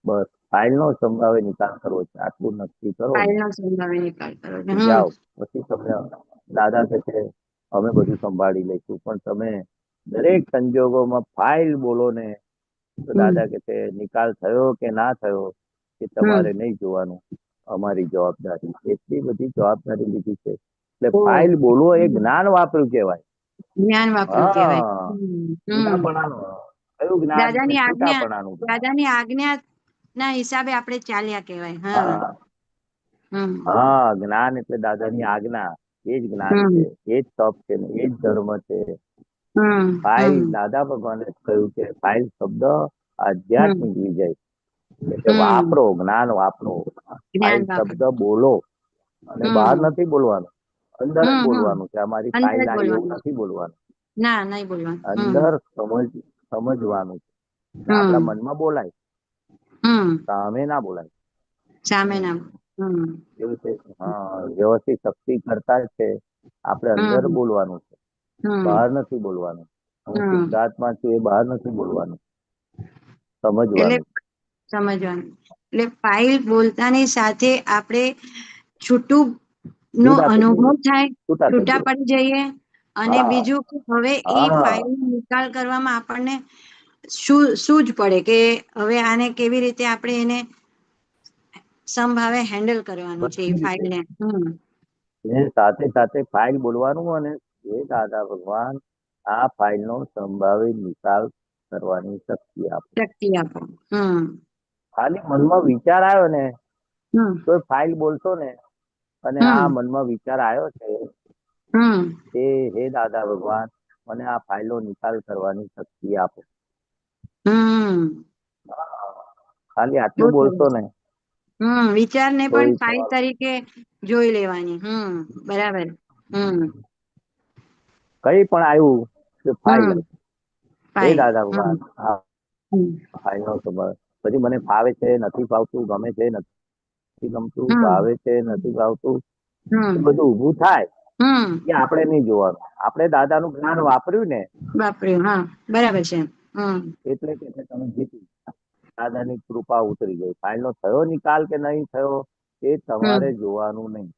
બસ ફાઇલ નો સંભાવે નિકાલ કરવો છે, આટલું નક્કી કરો ને ફાઇલનો સંભાવે નિકાલ કરો છો. જાઓ. પછી તમને દાદા કે છે અમે બધું સંભાળી લઈશું, પણ તમે દરેક સંજોગોમાં ફાઇલ બોલો ને તો દાદા કે છે નિકાલ થયો કે ના થયો એ તમારે નહીં જોવાનું, અમારી જવાબદારી. એટલી બધી જવાબદારી લીધી છે. એટલે ફાઇલ બોલવો એ જ્ઞાન વાપર્યું કહેવાય. જ્ઞાન વાપર્યું કહેવાય. છૂટાપણાનું કયું જ્ઞાન? દાદાની આજ્ઞા, છૂટાપણાનું જ્ઞાન. દાદાની આજ્ઞા ના હિસાબે આપણે ચાલ્યા કહેવાય. હા, જ્ઞાન એટલે દાદાની આજ્ઞા. એ જ જ્ઞાન છે, એ જ તપ છે ને એ જ ધર્મ છે. ફાઇલ દાદા ભગવાને કહ્યું કે ફાઇલ શબ્દ આધ્યાત્મિક વિજય એટલે વાપરો, જ્ઞાન વાપરો. ફાઇલ શબ્દ બોલો અને બહાર નથી બોલવાનું, અંદર જ બોલવાનું છે. અમારી ફાઇલ આવી એવું નથી બોલવાનું. ના, નહીં બોલવાનું. અંદર સમજવાનું છે. આપણા મનમાં બોલાય, સામે ના બોલાય. સામે ના. એવું છે. હા, વ્યવસ્થિત શક્તિ કરતા છે. આપણે અંદર બોલવાનું છે, બહાર નથી બોલવાનું. હું સિદ્ધાર્થમાં છું એ બહાર નથી બોલવાનું, સમજવાનું. સમજવાનું. એટલે ફાઇલ બોલતાની સાથે આપણે છૂટું નો અનુભવ થાય, છૂટા પડી જઈએ. અને બીજું કે હવે એ ફાઇલ નો નિકાલ કરવામાં આપણને શું જ પડે કે હવે આને કેવી રીતે આપણે એને સંભાવે હેન્ડલ કરવાનું છે એ ફાઇલને. સાથે સાથે ફાઇલ બોલવાનું અને એ દાદા ભગવાન આ ફાઇલ નો સંભાવિત નિકાલ કરવાની શક્તિ આપો. ખાલી મનમાં વિચાર આવ્યો ને તો ફાઇલ બોલશો ને અને આ મનમાં વિચાર આવ્યો છે એ હે દાદા ભગવાન મને આ ફાઇલ નો નિકાલ કરવાની શક્તિ આપો. ખાલી આટલું બોલશો ને વિચારને પણ ફાઇલ તરીકે જોઈ લેવાની. બરાબર. કઈ પણ આવ્યું કે ફાઇલ, હે દાદા ભગવાન આ ફાઇલ નો સંભાવ. પછી મને ફાવે છે, નથી ફાવતું, ગમે છે, નથી ગમતું, ભાવે છે, નથી ભાવતું, એ બધું ઊભું થાય એ આપણે નહીં જોવાનું. આપણે દાદાનું જ્ઞાન વાપર્યું ને, બરાબર છે. એટલે કે તમે જીતી, દાદાની કૃપા ઉતરી ગઈ. ફાઇલ નો થયો નિકાલ કે નહીં થયો એ તમારે જોવાનું નહીં.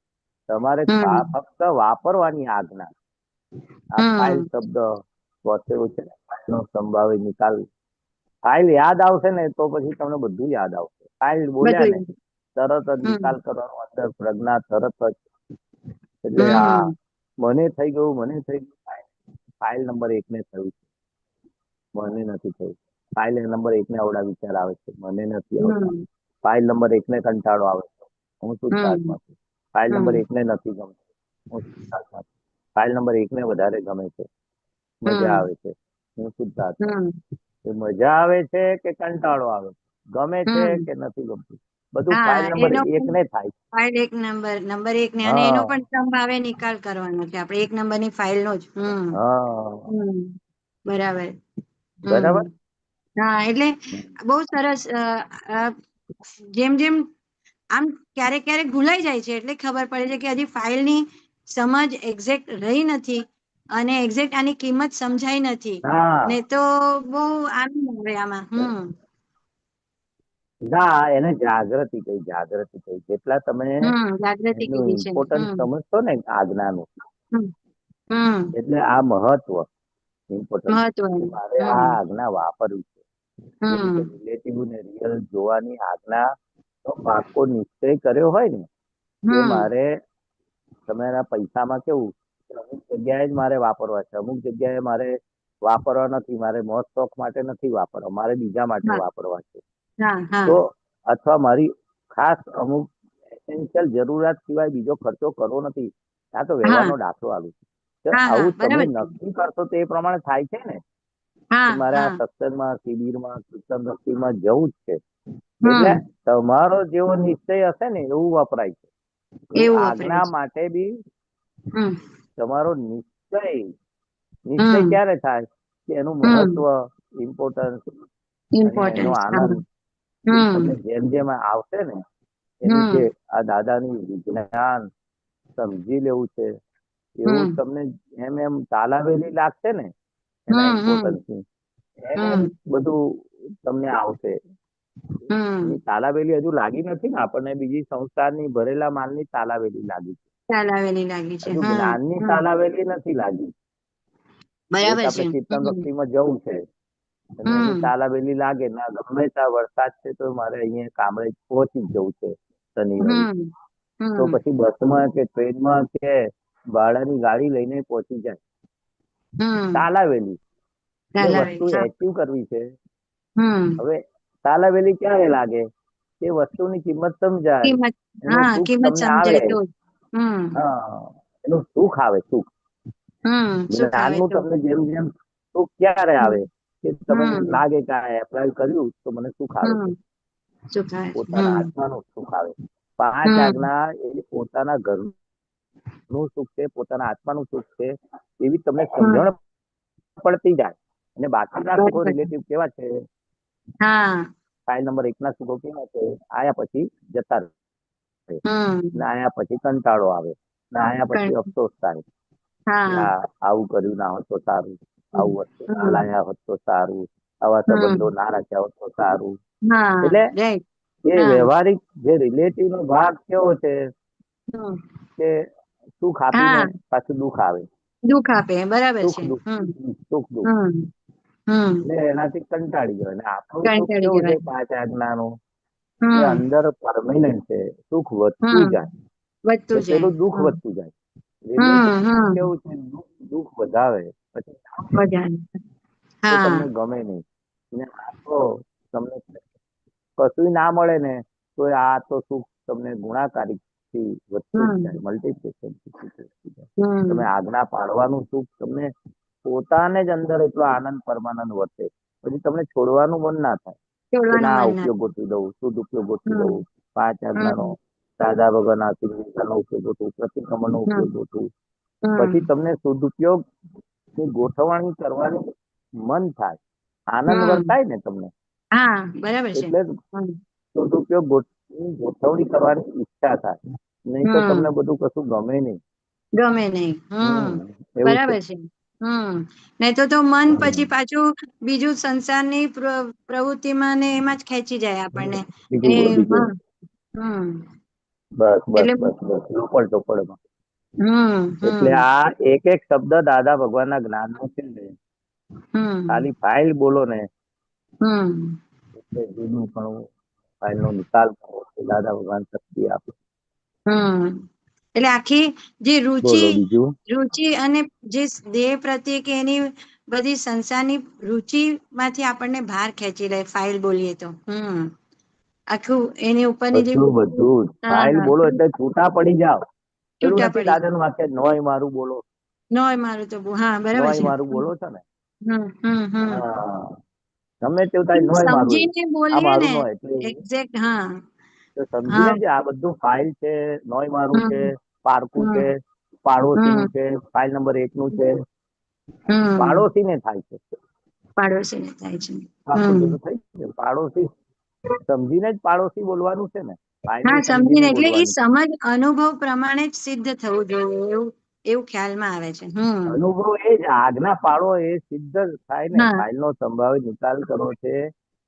તમારે ફક્ત વાપરવાની આજ્ઞા. આ ફાઇલ શબ્દ વાંચેલું છે, ફાઇલ નો સંભાવિત નિકાલ. ફાઇલ યાદ આવશે ને તો પછી તમને બધું યાદ આવશે. ફાઇલ બોલ્યા ને તરત જ નિકાલ કરવાનો, અંદર પ્રજ્ઞા તરત જ. એટલે આ મને થઈ ગયું, મને થઈ ગયું. ફાઇલ નંબર 1 ને થયું છે, મને નથી થયું. ફાઇલ નંબર 1 ને અવડા વિચાર આવે છે, મને નથી આવતા. ફાઇલ નંબર 1 ને કંટાળો આવે છે, હું શુદ્ધાત્મા છું. ફાઇલ નંબર 1 ને નથી ગમતું, હું શુદ્ધાત્મા છું. ફાઇલ નંબર 1 ને વધારે ગમે છે, મજા આવે છે, હું શુદ્ધાત્મા. મજા આવે છે કે કંટાળો આવે, ગમે છે કે નથી ગમતું, બધું ફાઇલ નંબર 1 ને થાય. ફાઇલ નંબર 1 ને, અને એનો પણ સંભાવે નિકાલ કરવાનો છે આપણે 1 નંબરની ફાઇલ નો જ. બરાબર. બરાબર. હા, એટલે બહુ સરસ. જેમ જેમ આમ ક્યારેક ક્યારેક ભૂલાઈ જાય છે એટલે ખબર પડે છે કે હજી ફાઇલની સમજ એક્ઝેક્ટ રહી નથી અને એક્ઝેક્ટ આની કિંમત સમજાઈ નથી. ને તો બહુ આનંદ આવે આમાં. ના, એને જાગૃતિ કહી. જેટલા તમે જાગૃતિ એનું કીધી છે. ઇમ્પોર્ટન્સ સમજશો ને આજ્ઞાનું, હમ હમ એટલે આ મહત્વ ઇમ્પોર્ટન્સ મહત્વ કે મારે આ આજ્ઞા વાપરવી છે. જે રીતે હમ રિલેટિવ ને રિયલ જોવાની આજ્ઞા નો પાકો નિશ્ચય કર્યો હોય ને, કે હમ મારે તમારા પૈસામાં કેવું કે અમુક જગ્યાએ જ મારે વાપરવા છે, અમુક જગ્યાએ મારે વાપરવા નથી, મારે મોજ શોખ માટે નથી વાપરવા, મારે બીજા માટે હા વાપરવા છે. હા હા તો અથવા મારી ખાસ અમુક એસેન્શિયલ જરૂરિયાત સિવાય બીજો ખર્ચો કરવો નથી. આ તો હા વ્યવહારનો દાખલો આલું છું. તો હા હા આવું તમે બરાબર છે. નક્કી કરશો તો એ પ્રમાણે થાય છે ને, હા કે મારે આ હા સત્સંગમાં, શિબિરમાં, કીર્તન ભક્તિમાં જવું જ છે. એટલે હમ તમારો જેવો નિશ્ચય હશે ને એવું વપરાય છે. એવું એવું વપરાય આજ્ઞા છે. માટે બી હમ તમારો નિશ્ચય હમ ક્યારે થાય કે એનું હમ મહત્વ, ઇમ્પોર્ટન્સ અને એનો ઇમ્પોર્ટન્સ. હા આનંદ એ હમ તમને જેમ જેમ આવશે ને, એની હમ જે આ દાદાની વિજ્ઞાન સમજી લેવું છે, એવું હમ તમને એમ એમ તાલાવેલી લાગશે ને એના હમ હમ ઇમ્પોર્ટન્સ ની, એમ હમ બધું તમને આવશે. હમ એની તાલાવેલી હજુ લાગી નથી ને, આપણને બીજી સંસ્થાની ભરેલા માલની તાલાવેલી લાગી છે. ચાલાવેલી લાગી છે. હજુ હમ જ્ઞાનની હમ તાલાવેલી નથી લાગી. એક બરાબર છે. આપણે કીર્તન હમ ભક્તિમાં જવું છે અને એની હમ તાલાવેલી લાગે ના, ગમે ત્યાં વરસાદ છે તો મારે અહીંયા કામરેજ પહોંચી જ જવું છે શનિ રવિ, હમ તો હમ પછી બસમાં કે ટ્રેનમાં કે ભાડાની ગાડી લઈને પહોંચી જાય. હમ તાલાવેલી જે વસ્તુ ચાલાવેલી. હા એચિવ કરવી છે. હમ હવે તાલાવેલી ક્યારે લાગે? તે વસ્તુની કિંમત સમજાય, કિંમત. એનું હા સુખ કિંમત તમને આવે. સમજાય તો જ. હમ હા, એનું સુખ આવે, સુખ. સુખ આવે જ્ઞાનનું તો. તમને જેમ જેમ સુખ ક્યારે હમ આવે કે તમે હમ લાગે કે આ એપ્લાય કર્યું તો મને સુખ આવે છે, હમ સુખ આવે છે. પોતાના હમ આત્માનું સુખ આવે. 5 હમ આજ્ઞા એ પોતાના ઘરનું સુખ છે, પોતાના આત્માનું સુખ છે, એવી તમને હમ સમજણ પડતી જાય. અને બાકીના સુખો બરાબર. રિલેટિવ કેવા છે, હા ફાઇલ નંબર 1 ના સુખો કેવા છે, આયા પછી જતા રહે, હમ ને આયા પછી કંટાળો આવે, ને આયા પછી કણ- અફસોસ થાય કે હા આવું કર્યું ના હોત તો સારું, હમ આવું વસ્તુ ના હમ લાયા હોત તો સારું, આવા સંબંધો હમ ના રાખ્યા હોત તો સારું. હા એટલે રાઈટ. એ હા વ્યવહારિક જે રિલેટિવ નો ભાગ કેવો છે હમ કે સુખ આપીને હા પાછું દુઃખ આવે, દુઃખ આપે. બરાબર સુખ છે. દુઃખ, હમ સુખ દુઃખ, હમ હમ એટલે એનાથી કંટાળી ગયો. અને આપણું સુખ કંટાળી કેવું છે જવાય. 5 આજ્ઞાનું, એ હમ અંદર પરમેનન્ટ છે, સુખ વધતું હમ જાય. વધતું જાય. પેલું દુઃખ હમ વધતું જાય. રિલેટિવ હમ કેવું છે, દુઃખ વધાવે પછી વધારે. તો હા તમને ગમે નહીં. ને આ તો તમને કશું ના મળે ને તો આ તો સુખ તમને ગુણાકારી થી વધતું જ હમ જાય, મલ્ટીપ્લિકેશન વધતું જાય. તમે હમ આજ્ઞા પાડવાનું સુખ તમને પોતાને જ અંદર એટલો આનંદ પરમાનંદ વર્તે, પછી તમને છોડવાનું મન ના થાય કે છોડવાનું ના મન ના ઉપયોગ ગોઠવી દઉં, શુદ્ધ ઉપયોગ ગોઠવી હમ દઉં, 5 આજ્ઞાનો, હમ દાદા ભગવાનના આશીર્વાદનો ઉપયોગ ગોઠવું, પ્રતિક્રમણનો ઉપયોગ હમ ગોઠવું. હમ પછી તમને શુદ્ધ ઉપયોગ ની ગોઠવણી કરવાનું મન થાય, આનંદ હમ વર્તાય ને તમને, હા બરાબર છે. એટલે હમ સદુપયોગ ગોઠવણી કરવાની ઈચ્છા થાય. નહીં તો તમને હમ બધું કશું ગમે નહીં. ગમે નહીં. એવું બરાબર છે. નહીં તો મન હમ પછી પાછું બીજું સંસારની પ્રવૃત્તિમાં ને એમાં જ ખેંચી જાય આપણને. એ બીજું હા હમ બસ બસ એટલે બસ બસ ચોપડમાં. એટલે હમ આ એક એક શબ્દ દાદા ભગવાનના જ્ઞાનનો છે ને, હમ ખાલી ફાઇલ બોલો ને હમ એટલે જૂનું ઘણું ફાઇલ નો નિકાલ કરો, દાદા ભગવાન શક્તિ આપે. એટલે આખી જે બોલો બીજું. રુચિ અને જે દેહ પ્રત્યે કે એની બધી સંસારની રુચિ માંથી આપણને બહાર ખેંચી લે ફાઇલ બોલીએ તો. આખું એની ઉપરની જે બધું જ ફાઇલ હા બોલો એટલે છૂટા પડી જાવ. પેલું છૂટા નથી પડી દાદાનું વાક્ય, નોય મારું બોલો, નોય મારું તો હા બરાબર નોય છે. મારું બોલો છો ને. હમ હા, ગમે તેવું થાય, નોય મારું, સમજીને આ બોલીએ મારું ને નોય એટલે એક્ઝેક્ટ. હા તો હા સમજીને જ આ બધું ફાઇલ છે, નોય મારું છે, હમ પારકું છે, હમ પાડોશીનું હમ છે, ફાઇલ નંબર 1 નું છે, હમ પાડોશીને થાય છે. પાડોશીને થાય છે. આખું બધું થઈ ગયું. પાડોશી સમજીને જ પાડોશી બોલવાનું છે ને, ફાઇલ હા ને સમજીને, સમજીને એટલે એ બોલવાનું છે. સમજ અનુભવ પ્રમાણે જ સિદ્ધ થવું જોઈએ એવું એવું ખ્યાલમાં આવે છે. અનુભવ એ જ આજ્ઞા પાડો એ સિદ્ધ થાય ને. હા ફાઇલ નો સંભાવિત નિકાલ કરવો છે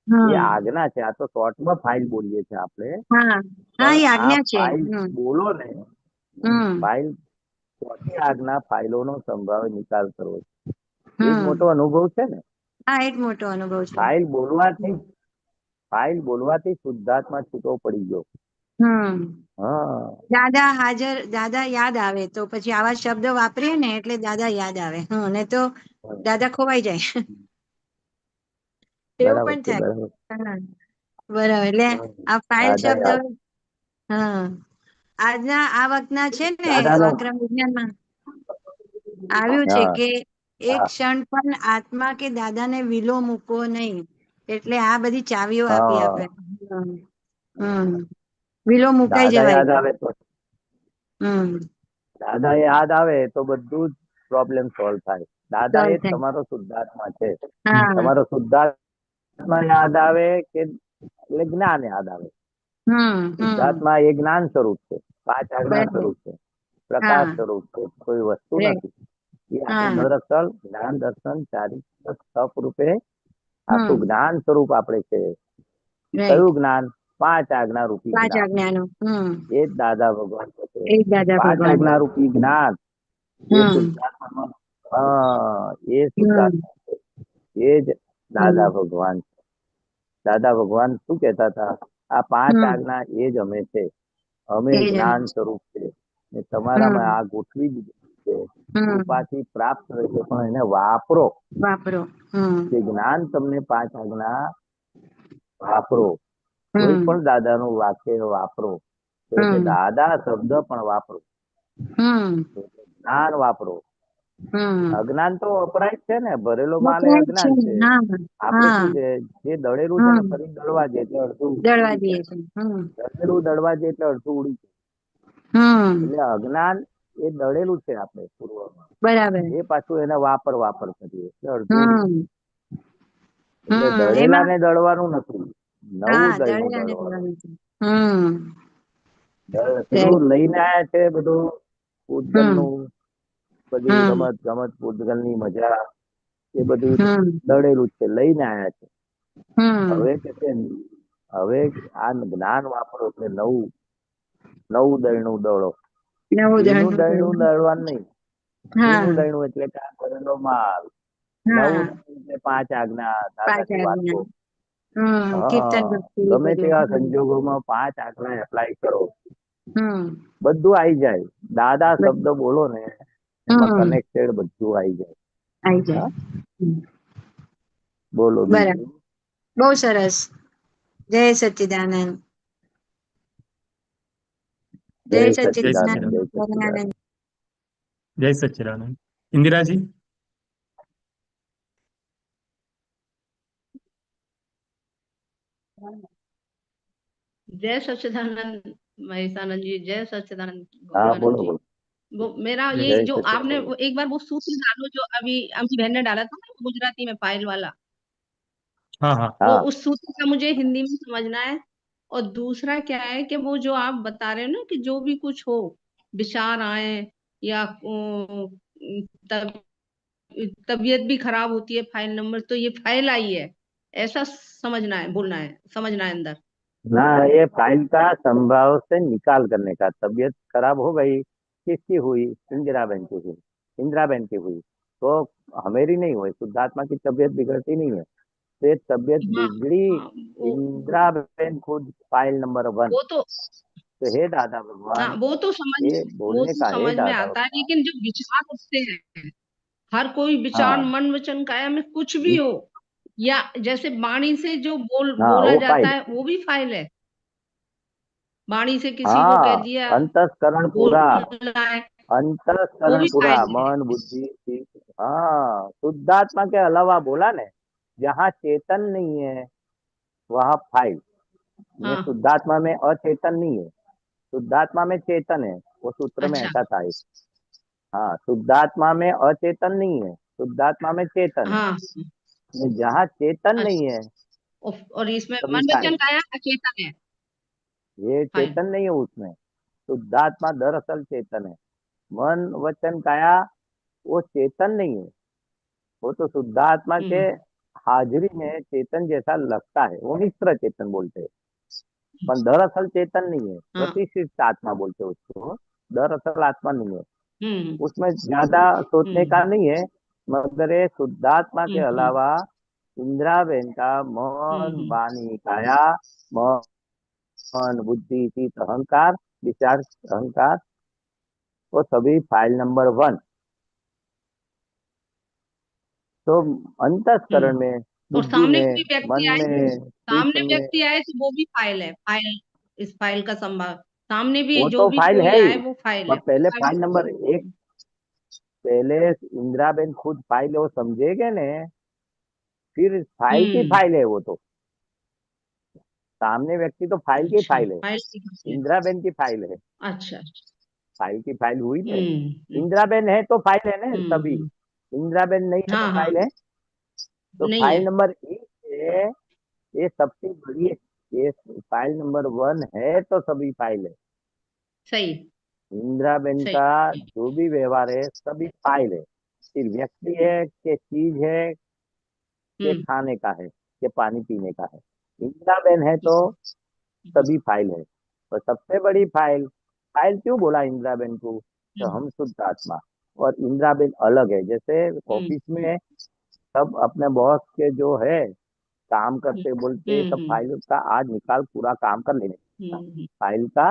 એ હમ આજ્ઞા છે. આ તો શોર્ટમાં ફાઇલ બોલીએ છીએ આપણે, હા હા પણ એ આ આજ્ઞા છે. ફાઇલ હમ બોલો ને, હમ ફાઇલ ચોથી આજ્ઞા ફાઇલોનો સંભાવે નિકાલ કરવો છે. એ જ હમ મોટો અનુભવ છે ને. હા એ જ મોટો અનુભવ છે. ફાઇલ બોલવાથી શુદ્ધાત્મા છૂટો પડી ગયો. હમ હા દાદા હાજર, દાદા યાદ આવે તો પછી આવા શબ્દ વાપરીએ ને એટલે દાદા યાદ આવે. ને તો દાદા ખોવાઈ જાય. એવું બરાબર પણ છે, થાય. બરાબર. હા બરાબર. એટલે આ ફાઇલ દાદા શબ્દ, યાદ, હા આજના આ વખતના છે ને દાદાનો, ક્રમ વિજ્ઞાનમાં આવ્યું છે હા કે એક હા ક્ષણ પણ આત્મા કે દાદાને વિલો મૂકવો નહીં. એટલે આ બધી ચાવીઓ આપી હા આપે. હમ વિલો મુકાઈ દાદા જવાય. યાદ આવે તો, હમ દાદા યાદ આવે તો બધું જ પ્રોબ્લેમ સોલ્વ થાય. દાદા સોલ્વ એ જ થાય. તમારો શુદ્ધાત્મા છે. હા તમારો શુદ્ધાત્મા યાદ આવે કે એટલે જ્ઞાન યાદ આવે. હમ શુદ્ધાત્મા એ જ્ઞાન સ્વરૂપ છે, 5 આજ્ઞા બરાબર. સ્વરૂપ છે, પ્રકાશ હા સ્વરૂપ છે, કોઈ વસ્તુ રાઈટ. નથી. એ આખું હા દરઅસલ જ્ઞાન દર્શન ચારિત્ર તપ રૂપે આખું હમ જ્ઞાન સ્વરૂપ આપણે છે. રાઈટ. કયું જ્ઞાન? 5 આજ્ઞા રૂપી 5 જ્ઞાન. આજ્ઞાનું. એ જ દાદા ભગવાન છે. એ જ દાદા 5 ભગવાન. આજ્ઞા રૂપી જ્ઞાન એ હમ શુદ્ધાત્માનો, હા એ હમ શુદ્ધાત્મા છે. એ જ દાદા હમ ભગવાન છે. દાદા ભગવાન શું કહેતા હતા? આ 5 હમ આજ્ઞા એ જ અમે છે. અમે એ જ અમે. જ્ઞાન સ્વરૂપ છે. ને તમારામાં હમ આ ગોઠવી દીધું છે. હમ કૃપાથી પ્રાપ્ત થશે, પણ એને વાપરો. વાપરો. હમ જે જ્ઞાન તમને 5 આજ્ઞા વાપરો. કોઈ હમ પણ દાદાનું વાક્ય વાપરો તો એટલે હમ દાદા શબ્દ પણ વાપરો. હમ જ્ઞાન વાપરો. હમ અજ્ઞાન તો વપરાય જ છે ને, ભરેલો માલ એ વપરાય જ છે અજ્ઞાન ને. છે. હા આપણે હા શું છે, જે દળેલું છે ને હમ ફરી દળવા જાય એટલે અડધું દળવા ઉડી દઈએ જાય. છે. હમ દળેલું દળવા જાય એટલે અડધું ઉડી જાય. હમ એટલે અજ્ઞાન એ દળેલું છે આપણે પૂર્વમાં. બરાબર. એ પાછું એને વાપર કરીએ એટલે અડધું ઉડી જાય. હમ એટલે દળેલા એમાં ને દળવાનું નથી, નવું હા દળનું દળેલાને દળવાનું. દળવાનું છે. હમ પેલું લઈને આયા છે બધું પૂતગલ હમ નું, બધી હમ રમત ગમત, પૂતગલ ની મજા, એ બધું હમ દળેલું છે, લઈને આયા છે. હમ હવે કે છે, હવે આ જ્ઞાન વાપરો એટલે નવું દળનું દળો. નવું જૂનું દળનું દળનું દળવાનું. દળવાનું નહીં. હા જૂનું દળનું એટલે કે આ ભરેલો માલ. હા નવું દળનું એટલે 5 આજ્ઞા, 5 દાદાની આજ્ઞા. વાતો. કીર્તન હા ભક્તિ ગમે બધું. તેવા સંજોગોમાં 5 આજ્ઞા એપ્લાય કરો, હમ બધું આવી જાય. દાદા શબ્દ બધું. બોલો ને, એમાં હમ કનેક્ટેડ બધું આવી જાય. આઈ જાય. હા બોલો બરાબર. બીજું. બહુ સરસ. જય સચ્ચિદાનંદ. જય જય જય સચ્ચિદાનંદ, સચ્ચિદાનંદ. જય સચ્ચિદાનંદ. સચ્ચિદાનંદ. જય સચ્ચિદાનંદ. इंदिराजी। जय सच्चिदानंद महेशानंद जी, जय सच्चिदानंद हाँ गोपानंद बोलो जी। बोलो। वो मेरा ये जय जय जो आपने सच्चिदानंद। एक बार वो सूत्र डालो जो अभी अमी बहन ने डाला था ना गुजराती में फाइल वाला, हाँ हाँ वो हाँ उस सूत्र का मुझे हिंदी में समझना है। और दूसरा क्या है कि वो जो आप बता रहे हो ना कि जो भी कुछ हो, विचार आए या तब तबीयत भी खराब होती है, फाइल नंबर तो ये फाइल आई है, ऐसा समझना है, बोलना है, समझना है अंदर। ना, ये फाइल का संभाव से निकाल करने का। तबीयत खराब हो गई, किसकी हुई? इंदिरा बहन की हुई। इंदिरा बहन की हुई तो हमेरी नहीं हुई। शुद्धात्मा की तबीयत बिगड़ती नहीं है, तो ये तबीयत हाँ बिगड़ी। हाँ इंदिरा बहन खुद फाइल नंबर 1। वो तो तो हे दादा हाँ भगवान, वो तो समझ ये वो बोलने तो का हे समझ में दादा आता है, भगवान। लेकिन जो विचार उठते हैं, हर कोई विचार हाँ मन वचन काया में कुछ भी हो, या जैसे वाणी से जो हाँ बोला वो जाता फाइल। है वो भी फाइल है। वाणी से किसी को कह हाँ दिया अंतस्करण पूरा, बोलना है, वो अंतस्करण भी पूरा, फाइल है। मन बुद्धि चित्त। हाँ शुद्धात्मा के अलावा बोला ने, जहाँ चेतन नहीं है वहाँ फाइल। में हाँ शुद्धात्मा में अचेतन नहीं है, शुद्धात्मा में चेतन है। वो सूत्र में अच्छा ऐसा था। हाँ शुद्धात्मा में अचेतन नहीं है, शुद्धात्मा में चेतन है। हाँ में जहाँ चेतन नहीं अच्छा। है और इसमें तभी मन वचन फाइल। काया अचेतन है ये फाइल। चेतन नहीं है उसमें। शुद्धात्मा दरअसल चेतन है। मन वचन काया वो चेतन नहीं है, वो तो शुद्धात्मा के हम्म हाजिरी में चेतन जैसा लगता है, वो मिश्र चेतन बोलते हैं, पर दरअसल चेतन नहीं है, हाँ। प्रतिष्ठित आत्मा बोलते हैं उसको, दरअसल आत्मा नहीं है, हम्म उसमें ज्यादा सोचने का नहीं है। मगर ये शुद्धात्मा के हम्म अलावा इंदिराबेन का मन, हम्म वाणी, काया, मन, बुद्धि, चित्त, अहंकार, विचार, अहंकार, वो सभी फाइल नंबर 1। तो अंतःकरण में, और बुद्धि सामने में, कोई व्यक्ति मन आए, में, चित्त सामने में, व्यक्ति आए तो वो भी फाइल है, फाइल, इस फाइल का संभाग, सामने भी वो जो तो भी फाइल कोई है ही। आए वो फाइल पर है। पहले फाइल नंबर 1, पहले इंदिराबेन खुद फाइल है वो समझेगे ने, फिर फाइल की हम्म फाइल है वो तो, सामने व्यक्ति तो फाइल की अच्छा, फाइल है, फाइल की फाइल है। इंदिराबेन की फाइल है, अच्छा। फाइल की फाइल हुई ना। हम्म इंदिराबेन है तो फाइल है ना सभी, हम्म इंदिराबेन नहीं है तो हाँ हाँ, फाइल है। तो नहीं फाइल है, नंबर 1 है, ये सबसे बड़ी है, ये फाइल नंबर 1 है तो सभी फाइल है। सही इंदिराबेन सही। का जो भी व्यवहार है सभी फाइल है, फिर व्यक्ति है कि चीज है कि हम्म खाने का है कि पानी पीने का है, इंदिराबेन है तो सभी फाइल है। और सबसे बड़ी फाइल, फाइल क्यों बोला इंदिराबेन को, तो हम शुद्ध आत्मा और इंदिराबेन अलग है। जैसे हम्म ऑफिस में सब अपने बॉस के जो है काम हम्म करते बोलते सब हम्म फाइल का आज निकाल पूरा काम कर लेने का, हम्म फाइल का,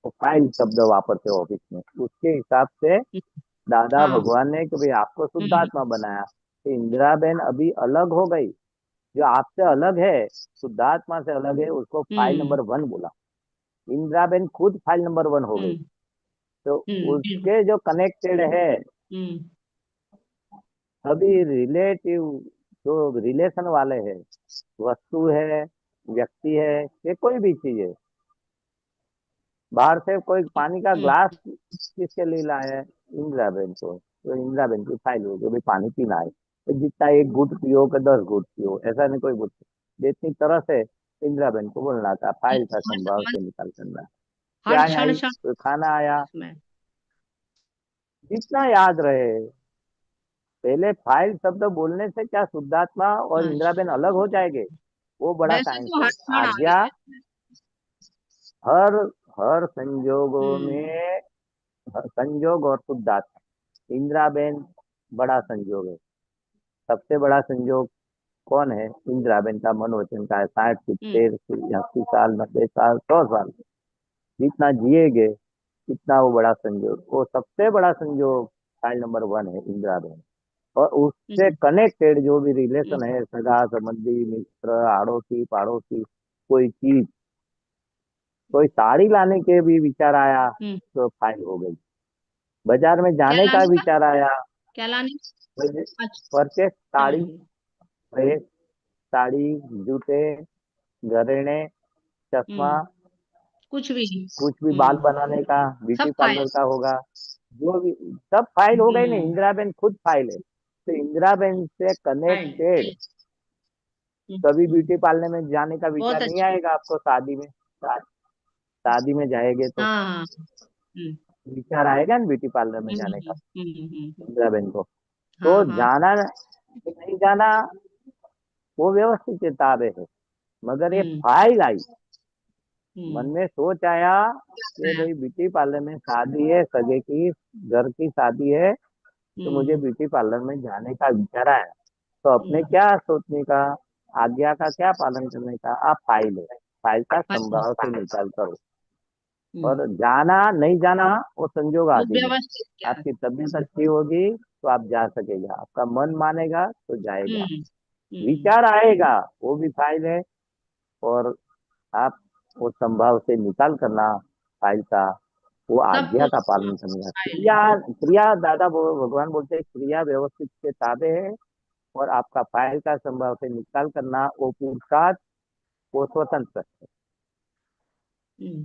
तो फाइल शब्द वापरते ऑफिस में, उसके हिसाब से दादा हाँ। भगवान ने कि भाई आपको शुद्ध हम्म आत्मा बनाया, तो इंदिराबेन अभी अलग हो गई, जो आपसे अलग है, शुद्धात्मा से अलग है, उसको फाइल हम्म नंबर 1 बोला। इंदिराबेन खुद फाइल नंबर 1 हो गई। तो बिल्कुल। उसके जो कनेक्टेड है हम्म सभी रिलेटिव, जो रिलेशन वाले हैं, वस्तु है, व्यक्ति है, ये कोई भी चीज है, बाहर से कोई पानी का हम्म ग्लास किसके लिए लाया है, इंदिराबेन को, तो इंदिराबेन की फाइल हो जो भाई पानी पीना है, तो जितना 1 घूट पियो कि 10 घूट पियो, ऐसा नहीं कोई बोल, इतनी तरह से इंदिराबेन को बोलना था, फाइल का संभाव से निकाल करना। हर क्या क्षण आई, क्षण कोई खाना आया, में। जितना याद रहे। पहले फाइल शब्द बोलने से क्या शुद्धात्मा और हाँ, इंदिराबेन अलग हो जाएंगे, वो बड़ा वैसे साइंस तो है। हर क्षण आगे आज्ञा है। हर हर संजोगों हम्म में, संजोग और शुद्धात्मा, इंदिराबेन बड़ा संजोग है। सबसे बड़ा संजोग कौन है, इंदिराबेन का मन वचन का है। 60 हम्म 70 80 साल 90 साल 100 साल जितना जिएगे इतना वो बड़ा संजोग, वो सबसे बड़ा संजोग फाइल नंबर 1 है इंदिराबेन। और उससे हम्म कनेक्टेड जो भी रिलेशन हम्म है, सगा संबंधी, मित्र, आड़ोसी पड़ोसी, कोई चीज, कोई साड़ी लाने के भी विचार आया हम्म। तो फाइल हो गई। बाजार में क्या जाने का लाने का, विचार आया, क्या लाने अच्छा, परचेस, समझ साड़ी, गई। ड्रेस, साड़ी, जूते, घरेणे, चश्मा, हम्म कुछ भी। कुछ भी बाल बनाने का, सब ब्यूटी फाइल। पार्लर का होगा, जो भी, सब फाइल हो गई ना। हम्म इंदिराबेन खुद फाइल है, तो इंदिराबेन से फाइल कनेक्टेड सही। कभी ब्यूटी पार्लर में जाने का बहुत विचार नहीं अच्छी। आएगा आपको। शादी में, शादी में जाएंगे तो हाँ हाँ। हम्म विचार आएगा ना ब्यूटी पार्लर में हम्म जाने का, हम्म हम्म हम्म, इंदिराबेन को। तो हाँ हाँ। जाना कि नहीं जाना वो व्यवस्थित किताबें है, मगर ये हम्म फाइल आई, मन हम्म में सोच आया कि भाई ब्यूटी पार्लर में शादी है, सगे की घर की शादी है, तो मुझे हम्म ब्यूटी पार्लर में जाने का विचार आया। तो अपने हम्म, क्या सोचने का, आज्ञा का क्या पालन करने का, आप फाइल है, फाइल का फाइल। संभाव से निकाल करो। हम्म और जाना नहीं जाना वो संजोग वो आदि में, व्यवस्थित क्या है। आपकी तबीयत अच्छी होगी तो आप जा सकेगा, आपका मन मानेगा तो जाएगा, हम्म हम्म विचार आएगा वो भी फाइल है। और आप वो संभाव से निकाल करना फाइल का, वो सब आज्ञा कुछ। का हाँ, पालन करना। फाइल है। क्रिया, क्रिया दादा भगवान बोलते हैं क्रिया व्यवस्थित के ताबे है, और आपका फाइल का संभाव से निकाल करना वो पुरुषार्थ, वो स्वतंत्र है। हम्म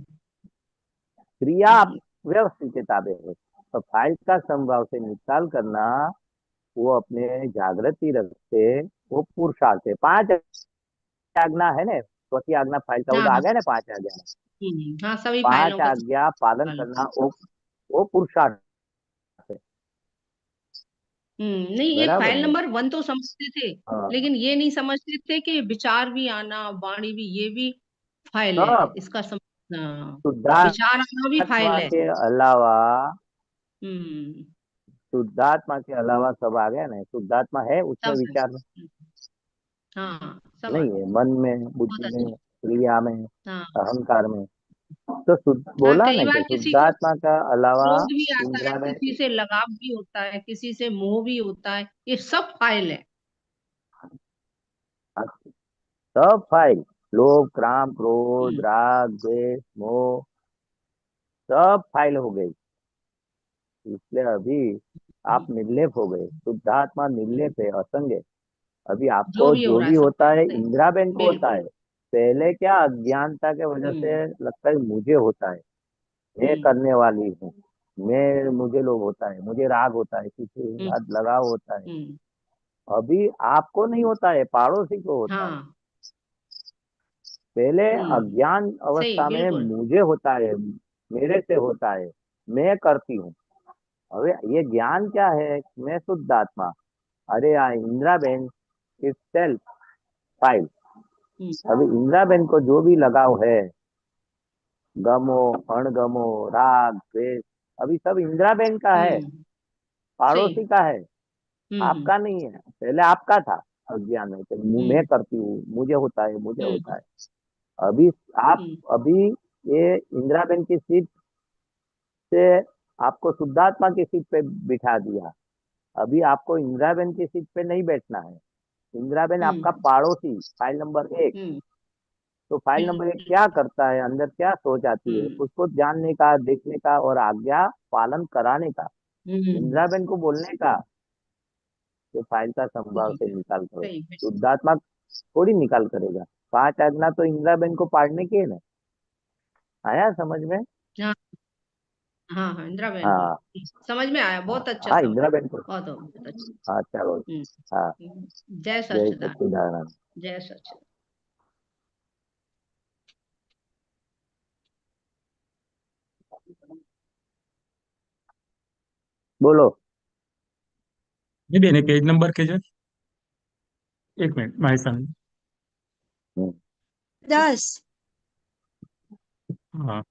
क्रिया हम्म व्यवस्थित के ताबे है, तो फाइल का संभाव से निकाल करना वो अपने जागृति रखते, वो पुरुषार्थ है। 5 आज्ञा है ना, चौथी आज्ञा फाइल का, वो हाँ तो आ हाँ। गया ना 5 आज्ञा, हाँ, सभी फाइलों 5 का आज्ञा पालन पालन। करना वो पुरुषार्थ है। नहीं, ये बराबर फाइल ने? नंबर 1 तो समझते थे, हाँ, लेकिन ये नहीं समझते थे कि विचार भी आना, वाणी भी, ये भी फाइल है। सब इसका हाँ, विचार आना भी शुद्धात्मा फाइल है। के अलावा, हम्म शुद्धात्मा के अलावा सब आ गया ना। शुद्धात्मा है उसमें, सब विचार में है। हाँ, सब आ नहीं है, गया। मन में, बहुत बुद्धि में, अच्छा। क्रिया में, हाँ अहंकार में। तो हाँ, बोला कई ना बार कि किसी को शुद्धात्मा का अलावा क्रोध भी आता है, इंद्रा में। किसी से लगाव भी होता है, किसी से मोह भी होता है, ये सब फाइल है। सब फाइल, लोभ, काम, क्रोध, हम्म राग, द्वेष, मोह, सब फाइल हो गई। इसलिए अभी आप हम्म, निर्लेप हो गए, शुद्धात्मा निर्लेप है, असंग है। अभी जो आपको भी हो जो रहा भी है सब होता है, सही। इंदिरा बेन को होता बिल्कुल। है। पहले क्या अज्ञानता के वजह से हम्म लगता है मुझे होता है, मैं हम्म करने वाली हूँ, मुझे लोभ होता है, मुझे राग होता है, किसी के हम्म साथ लगाव होता है। हम्म, अभी आपको नहीं होता है, पड़ोसी को होता है। हाँ। पहले हम्म अज्ञान सही, अवस्था में बिल्कुल। मुझे होता है, मेरे से होता है, मैं करती हूँ। अबे ये ज्ञान क्या है? मैं शुद्ध आत्मा। अरे यार, Indira ben is self file. हम्म अभी इंदिरा बेन को जो भी लगाव है, गमो, अणगमो, राग, द्वेष, अभी सब इंदिरा बेन का है, हम्म सही। पड़ोसी का है, हम्म आपका नहीं है। पहले आपका था अज्ञान में कि मैं हम्म करती हूँ, मुझे होता है, मुझे होता हम्म है। अभी आप, हम्म अभी ये इंदिरा बेन की सीट से आपको शुद्धात्मा की सीट पे बिठा दिया। अभी आपको इंदिरा बेन की सीट पे नहीं बैठना है। इंदिरा बेन आपका हम्म पड़ोसी, फाइल नंबर 1। हम्म तो फाइल नंबर 1 क्या करता है, अंदर क्या सोच आती है, हम्म उसको जानने का, देखने का और आज्ञा पालन कराने का, हम्म, इंदिरा बेन को बोलने का कि फाइल का संभाव ठीक से है। निकाल करो। सही, बिल्कुल। शुद्धात्मा थोड़ी निकाल करेगा। 5 आज्ञा तो इंदिरा बेन को पाड़ने की है ना। आया समझ में? हाँ हाँ हाँ, इंदिरा बहन हाँ की समझ में आया, हाँ बहुत अच्छा हाँ, समझ। इंदिरा बेन को। बहुत अच्छा। हाँ चलो। हाँ, जय जय सच्चिदानंद। सच्चिदानंद। जय सच्चिदानंद। बोलो। ये बेने पेज नंबर के जो, एक मिनट महेश। हम्म, 10। हाँ,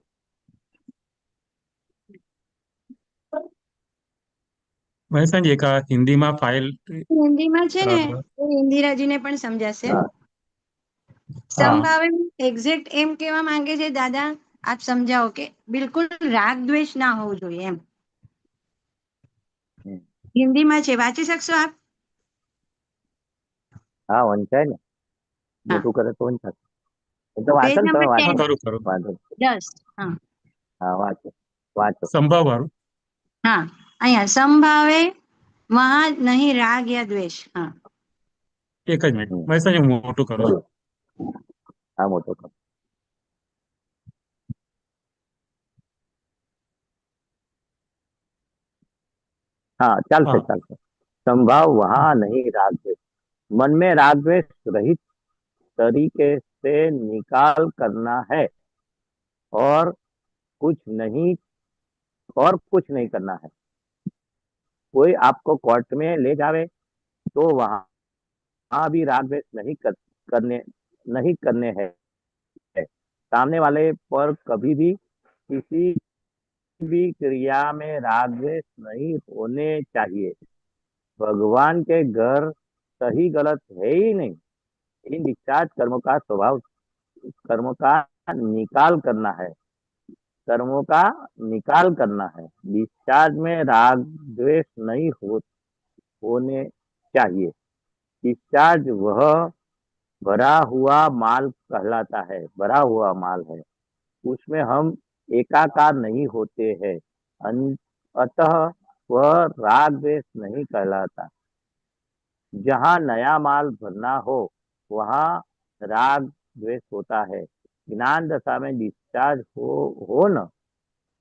મહેશ એક આ હિન્દીમાં ફાઇલ હિન્દીમાં છે ને એ ઇન્દિરાજીને પણ સમજાશે. हाँ હા સમભાવે એક્ઝેક્ટ એમ કહેવા માંગે છે દાદા, આપ સમજાવો કે બિલકુલ રાગ દ્વેષ ના હોવું જોઈએ એમ. हम्म, હિન્દીમાં છે, વાંચી શકશો આપ? हाँ वंचाय ने હા, मोटू करे तो वंचाय। એ તો પેજ વાંચો ને, તમે નંબર હા વાંચો, 10. કરું કરું. વાંચો। 10. હા હા વાંચો, વાંચો। સંભાવ વાળું હા, અહીંયા સમભાવે વહાં નહીં રાગ યા દ્વેષ. હા, એક જ મિનિટ હમ, મહેશ હું મોટું કરું છું. બોલો। હા મોટો કરો। हाँ चलते हाँ चलते। संभाव वहां नहीं राग द्वेष। मन में राग द्वेष रहित तरीके से निकाल करना है, और कुछ नहीं, और कुछ नहीं करना है। कोई आपको कोर्ट में ले जावे तो वहां भी राग द्वेष करने, नहीं करने हैं। सामने वाले पर कभी भी किसी भी क्रिया में राग द्वेष नहीं होने चाहिए। भगवान के घर सही गलत है ही नहीं। इन डिस्चार्ज कर्मों का स्वभाव, कर्मों का निकाल करना है, कर्मों का निकाल करना है। डिस्चार्ज में राग द्वेष नहीं होने चाहिए। डिस्चार्ज वह भरा हुआ माल कहलाता है, भरा हुआ माल है, उसमें हम एकाकार नहीं होते हैं। अतः वह राग द्वेष नहीं कहलाता। जहाँ नया माल भरना हो वहाँ राग द्वेष होता है। ज्ञान दशा में डिस्चार्ज हो न,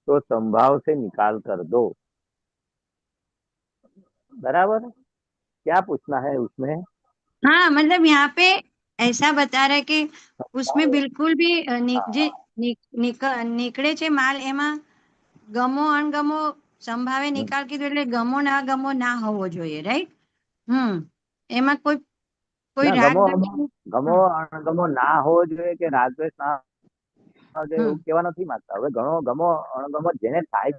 तो संभाव से निकाल कर दो। बराबर? क्या पूछना है उसमें? हाँ, मतलब यहाँ पे ऐसा बता रहा है कि उसमें बिल्कुल भी જે નીકળે છે માલ એમાં ગમો અણગમો સંભાવે નિકાલ કીધું એટલે ગમો ના હોવો જોઈએ, રાઈટ? એમાં કોઈ ના, રાગ ગમો અણગમો ના હોવો જોઈએ કે રાગદ્વેષ ના હોવો જોઈએ એવું કહેવા નથી માંગતા. હવે ગમો અણગમો જેને થાય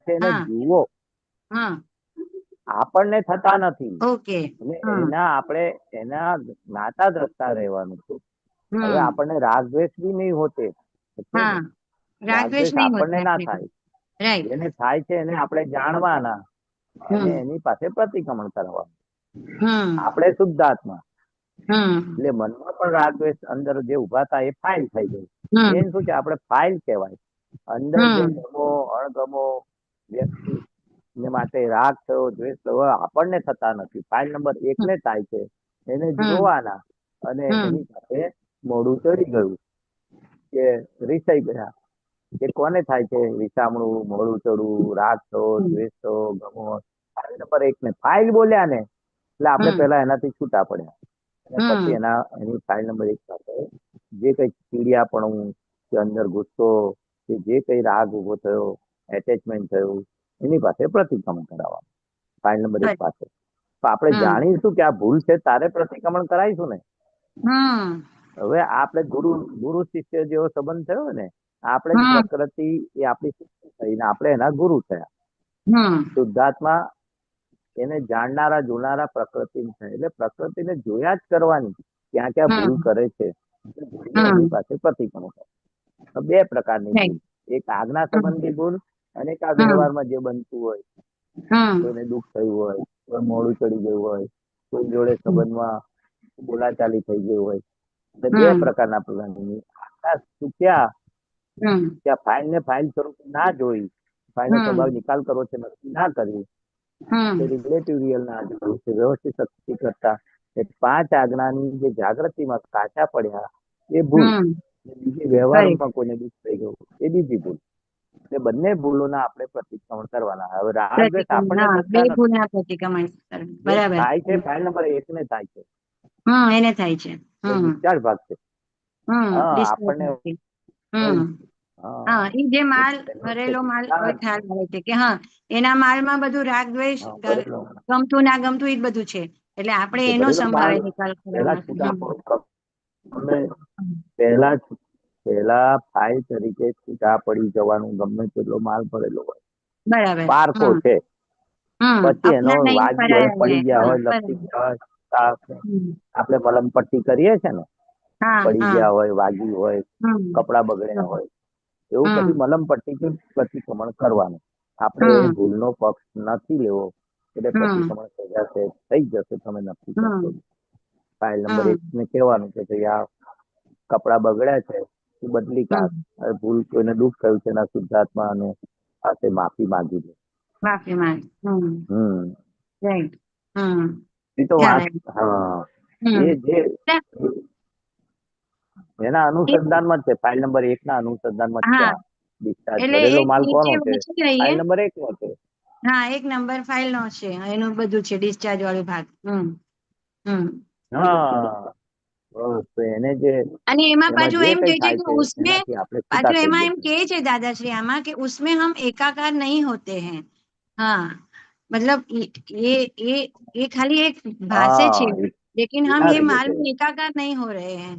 છે એને હા જુઓ, હા આપણને થતા નથી. ઓકે અને એના જ્ઞાતા દ્રષ્ટા રહેવાનું છે. હવે આપણને રાગદ્વેષ બી નહીં હોતે છે ને. હા રાગદ્વેષ રાગદ્વેષ નહીં આપણને હોતા ના આપણે, થાય. રાઈટ? જેને થાય છે એને આપણે જાણવાના અને એની પાસે પ્રતિક્રમણ કરવાનું. આપણે શુદ્ધાત્મા એટલે મનમાં પણ રાગદ્વેષ અંદર જે ઉભા થાય એ ફાઇલ થઈ ગઈ. મેન શું છે, આપણે ફાઇલ કહેવાય. અંદર જે ગમો અણગમો વ્યક્તિ ને માટે રાગ થયો, દ્વેષ થયો, આપણને થતા નથી. ફાઇલ નંબર 1 ને થાય છે, એને જોવાના અને એની સાથે મોડું ચડી ગયું કે રીસાઈ ગયા કે કોને થાય છે વિસામણું, મોડું ચડવું, રાગ થયો, દ્વેષ થયો, ગમો. ફાઇલ નંબર 1 ને ફાઇલ બોલ્યા ને એટલે આપણે પહેલા એનાથી છૂટા પડ્યા અને પછી એની ફાઇલ નંબર 1 સાથે જે કઈ ચીડિયાપણું કે અંદર ગુસ્સો કે જે કઈ રાગ ઉભો થયો, એટેચમેન્ટ થયું, એની પાસે પ્રતિક્રમણ કરાવવાનું. ફાઇલ નંબર 1 પાસે તો આપણે જાણીશું કે આ ભૂલ છે તારે પ્રતિક્રમણ કરાવીશું ને. હવે આપણે ગુરુ શિષ્ય જેવો સંબંધ થયો ને, આપણે જ પ્રકૃતિ એ આપણી શિષ્ય થઈ ને આપણે એના ગુરુ થયા. શુદ્ધાત્મા એને જાણનારા જોનારા પ્રકૃતિ છે, એટલે પ્રકૃતિને જોયા જ કરવાની ક્યાં ક્યાં ભૂલ કરે છે, એની પાસે પ્રતિક્રમણ કરે. 2 પ્રકારની ભૂલ, એક આજ્ઞા સંબંધી ભૂલ અને એક આ વ્યવહારમાં જે બનતું હોય, કોઈને દુઃખ થયું હોય, કોઈ મોડું ચડી ગયું હોય, કોઈ જોડે સંબંધમાં બોલાચાલી થઈ ગઈ હોય, એટલે 2 પ્રકારના પ્રકારની ચૂક્યા ત્યાં ફાઇલ ને ફાઇલ સ્વરૂપ ના જોઈ, ફાઇલ નો સ્વભાવ નિકાલ કરવો છે નક્કી ના કર્યું, રિલેટિવ રિયલ ના જોયું છે, વ્યવસ્થિત શક્તિ કરતા એ 5 આજ્ઞાની જે જાગૃતિમાં કાચા પડ્યા એ ભૂલ. બીજી વ્યવહારમાં કોઈને દુઃખ થઈ ગયું એ બીજી ભૂલ. એટલે બંને ભૂલોના આપણે પ્રતિક્રમણ કરવાના. હવે રાગદ્વેષ આપણને થાય છે ફાઇલ નંબર 1 ને થાય છે, એને થાય છે, ડિસ્ચાર્જ ભાગ છે. આપણને ઈ જે માલ ભરેલો માલ ખ્યાલ આવે છે કે એના માલમાં બધું રાગ દ્વેષ ગમતું ના ગમતું ઈ જ બધું છે, એટલે આપણે એનો સંભાવે નિકાલ કરવાનો. પહેલા ફાઇલ તરીકે છૂટા પડી જવાનું, ગમે તેટલો માલ ભરેલો હોય, બરાબર, પારકો છે. પછી એનો વાગી હોય, પડી ગયા હોય, લપસી ગયા હોય, આપણે મલમ પટ્ટી કરીએ છે ને, પડી ગયા હોય, વાગી હોય, કપડા બગડ્યા હોય, એવું પછી મલમ પટ્ટીથી પ્રતિક્રમણ કરવાનું. આપણે એ ભૂલનો પક્ષ નથી લેવો, એટલે પ્રતિક્રમણ થઈ જશે. તમે નક્કી કરશો. ફાઇલ નંબર 1 ને કહેવાનું કે ભાઈ આ કપડા બગડ્યા છે, તું બદલી કાઢ. ભૂલ કોઈને દુઃખ થયું છે એના શુદ્ધાત્મા અને પાસે માફી માંગી લે. એ તો વાત એ જે એના અનુસંધાનમાં જ છે. ફાઇલ નંબર 1 ના અનુસંધાનમાં જ છે. ડિસ્ચાર્જ ભરેલો માલ કોનો છે? ફાઇલ નંબર 1 નો છે. 1 નંબર ફાઇલ નો છે, એનું બધું છે ડિસ્ચાર્જ વાળું ભાગ. એને જે અને એમાં પાછું જે એમ કઈ કહે છે થાય કે છે उसमें એનાથી આપણે છૂટા પાછું થઈ એમાં એમ જઈએ. કહે છે દાદાશ્રી આમાં કે उसमें हम एकाकार नहीं होते हैं. मतलब ये खाली एक भाषा છે, लेकिन हम ये माल में एकाकार नहीं हो रहे हैं.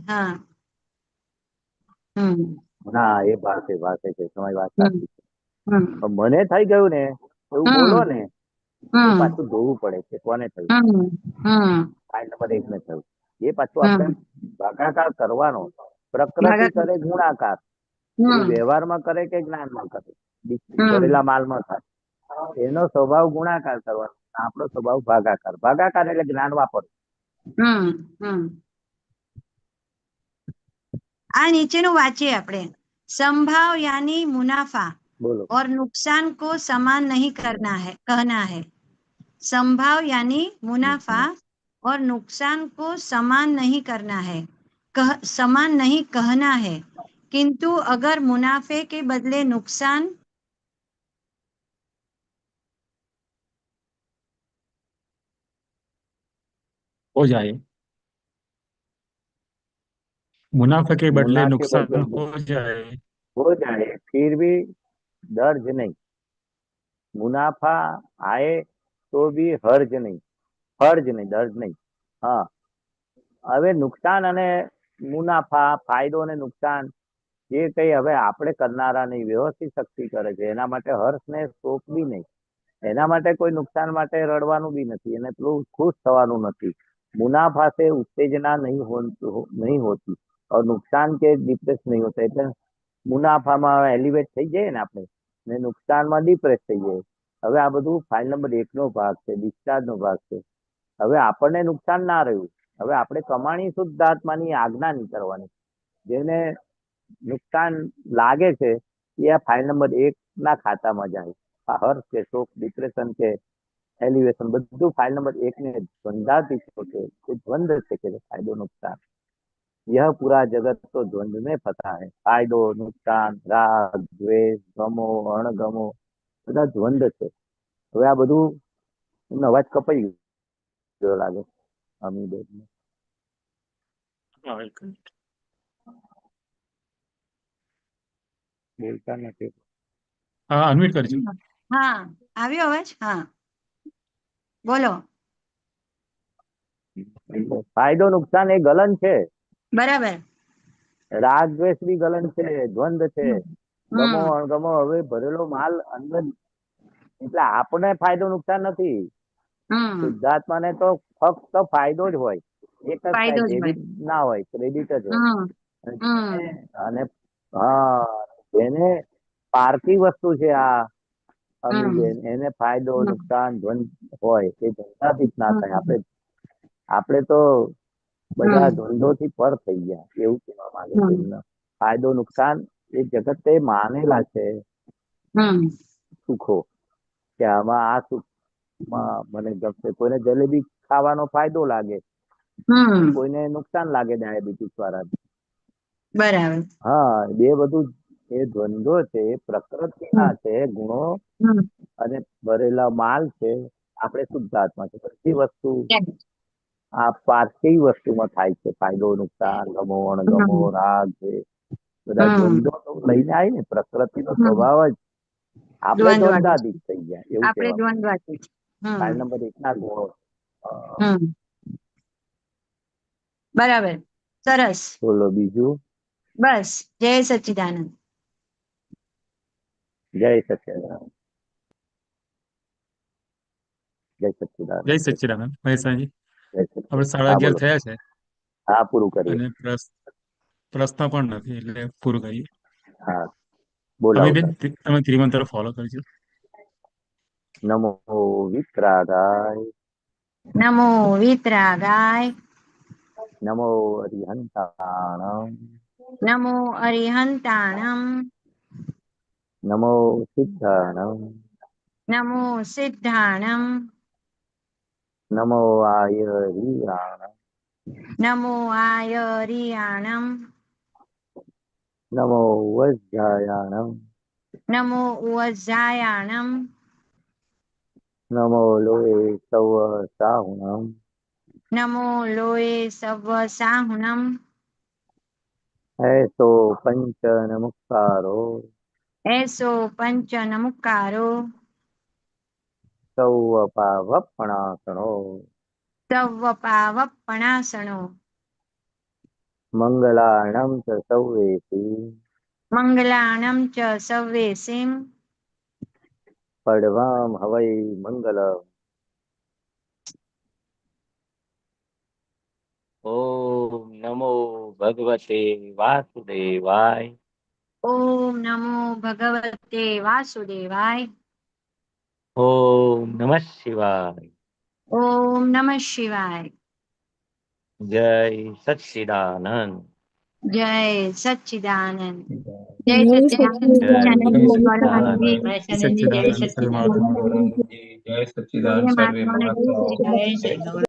ના, એ ભાષે છે. તમારી વાત સાચી છે. મને થઈ ગયું ને એવું બોલો ને એ પાછું જોવું પડે છે કોને થયું. ફાઇલ નંબર 1 ને થયું એ પાછું આપણે ભાગાકાર કરવાનો. પ્રકૃતિ કરે ગુણાકાર, વ્યવહારમાં કરે કે જ્ઞાનમાં કરે, ભરેલા માલમાં થાય, એનો સ્વભાવ ગુણાકાર કરવાનો, આપણો સ્વભાવ ભાગાકાર. ભાગાકાર એટલે જ્ઞાન વાપરવું. આ નીચેનું વાંચીએ આપણે. संभाव यानी मुनाफा बोलो. और नुकसान को समान नहीं करना है, कहना है. संभाव यानी मुनाफा और नुकसान को समान नहीं करना है, समान नहीं कहना है. किंतु अगर मुनाफे के बदले नुकसान हो जाए, मुनाफे के बदले नुकसान हो जाए फिर भी दर्ज नहीं. મુનાફા આए તો બી હર્જ નહીં, ફર્જ નહીં, દર્જ નહીં. હા, હવે નુકસાન અને મુનાફા, ફાયદો અને નુકસાન જે કઈ હવે આપણે કરનારાની વ્યવસ્થિત શક્તિ કરે છે, એના માટે હર્ષ ને શોક બી નહીં. એના માટે કોઈ નુકસાન માટે રડવાનું બી નથી, એને પેલું ખુશ થવાનું નથી. मुनाफा से उत्तेजना नहीं होती और नुकसान के डिप्रेस नहीं होता. એટલે મુનાફામાં એલિવેટ થઈ જાય ને આપણે, ને નુકસાનમાં ડિપ્રેસ થઈ જાય. હવે આ બધું ફાઇલ નંબર 1 નો ભાગ છે, ડિસ્ચાર્જ નો ભાગ છે. હવે આપણને નુકસાન ના રહ્યું. હવે આપણે કમાણી શુદ્ધાત્માની આજ્ઞાની કરવાની. જેને નુકસાન લાગે છે એ આ ફાઇલ નંબર 1 ના ખાતામાં જાય. આ હર્ષ કે શોક, ડિપ્રેશન કે एलिवेशन બધું फाइल नंबर 1 में द्वंद्वातीत होते, द्वंद्व से के फायदो नुकसान. यह पूरा जगत तो द्वंद्व में फंसा है. फायदो नुकसान, राग द्वेष, गमो अणगमो બધા દ્વંદ્વ છે. હવે આ બધું એમનો અવાજ કપાઈ ગયો લાગે અમીબેન. હા, એક મિનિટ. બોલતા નથી. હા, અનમ્યુટ કરજો. હા, આવ્યો અવાજ? હા, બોલો. ફાયદો નુકસાન એ ગલન છે. બરાબર. રાગ દ્વેષ બી ગલન છે, દ્વંદ્વ છે. ગમો હમ અણગમો હવે ભરેલો માલ અંદર, એટલે આપણે ફાયદો નુકસાન નથી. હમ શુદ્ધાત્માને તો ફક્ત ફાયદો જ હોય, એક જ ફાયદો જ હોય. ડેબિટ ના હોય, ક્રેડિટ જ હોય. હમ હમ અને હા, જેને પારકી વસ્તુ છે આ અમીબેન, એને ફાયદો હમ નુકસાન દ્વંદ્વ હોય, એ ધંધાથી જ ના થાય. આપણે તો બધા ધંધોથી પર થઈ ગયા, એવું કહેવા માંગે છે એમને. ફાયદો નુકસાન એ જગતે માનેલા છે સુખો, કે આમાં આ સુખમાં મને ગમશે. કોઈને જલેબી ખાવાનો ફાયદો લાગે, કોઈને નુકસાન લાગે ડાયાબિટીસ વાળા. બરાબર. હા, બે બધું એ દ્વંદ્વો છે, એ પ્રકૃતિના છે ગુણો અને ભરેલા માલ છે. આપણે શુદ્ધાત્મા છે. બધી વસ્તુ આ પાર્થિવ વસ્તુમાં થાય છે. ફાયદો નુકસાન, ગમો અણગમો, રાગ છે, બધા દ્વંદ્વો તો લઈને આવી ને. પ્રકૃતિનો સ્વભાવ જ આપણે દ્વંદ્વાતીત થઈ ગયા, એવું આપણે કહેવા દ્વંદ્વાતીત. ફાઇલ નંબર 1 ના ગુણો. બરાબર, સરસ. બોલો બીજું. બસ, જય સચ્ચિદાનંદ. જય સચ્ચિદાનંદ. જય સચ્ચિદાનંદ. જય સચ્ચિદાનંદ મહેશાજી. જય સચ્ચિદાનંદ. આપણે હા 11:30 બોલો. થયા છે હા, પૂરું કરીએ. અને પ્રશ્ન પણ નથી, એટલે પૂરું કરીએ. હા, બોલાવો. અમીબેન, તમે ત્રિમંત્ર ફોલો કરજો. નમો વિતરાગાય, નમો વિતરાગાય, નમો અરિહંતાણમ, નમો અરિહંતાણમ, નમો સિદ્ધાણમ, નમો સિદ્ધાણમ, નમો આયરીયાણમ, નમો આયરિયાણમ, નમો વજ્જાયાણમ, નમો ઉવજ્જાયાણમ, નમો લોએ સવ સાહુણમ, નમો લોએ સવ સાહુણમ, એસો પંચ નમસ્કારો, એસો પંચ નમુકારો, સૌ પાવપણાસણો, સવ પાવપણાસણો, મંગલાણમ ચ સૌવેતી, મંગલાણમ ચ સવ્વેસીમ, પડવામ હવૈ મંગલમ. ઓમ નમો ભગવતે વાસુદેવાય, ઓમ નમો ભગવતે વાસુદેવાય, ઓમ નમઃ શિવાય, ઓમ નમઃ શિવાય, જય સચ્ચિદાનંદ. જય સચ્ચિદાનંદ. જય जय સચ્ચિદાનંદ. सच्चिदानंद પરમાનંદજી. वैष्णव जी जय સચ્ચિદાનંદ સર્વે મહાત્માઓ. सच्चिदानंद જય સચ્ચિદાનંદ સર્વે સર્વે મહાત્માઓને જય મહાત્માઓ. સચ્ચિદાનંદ. जय श्री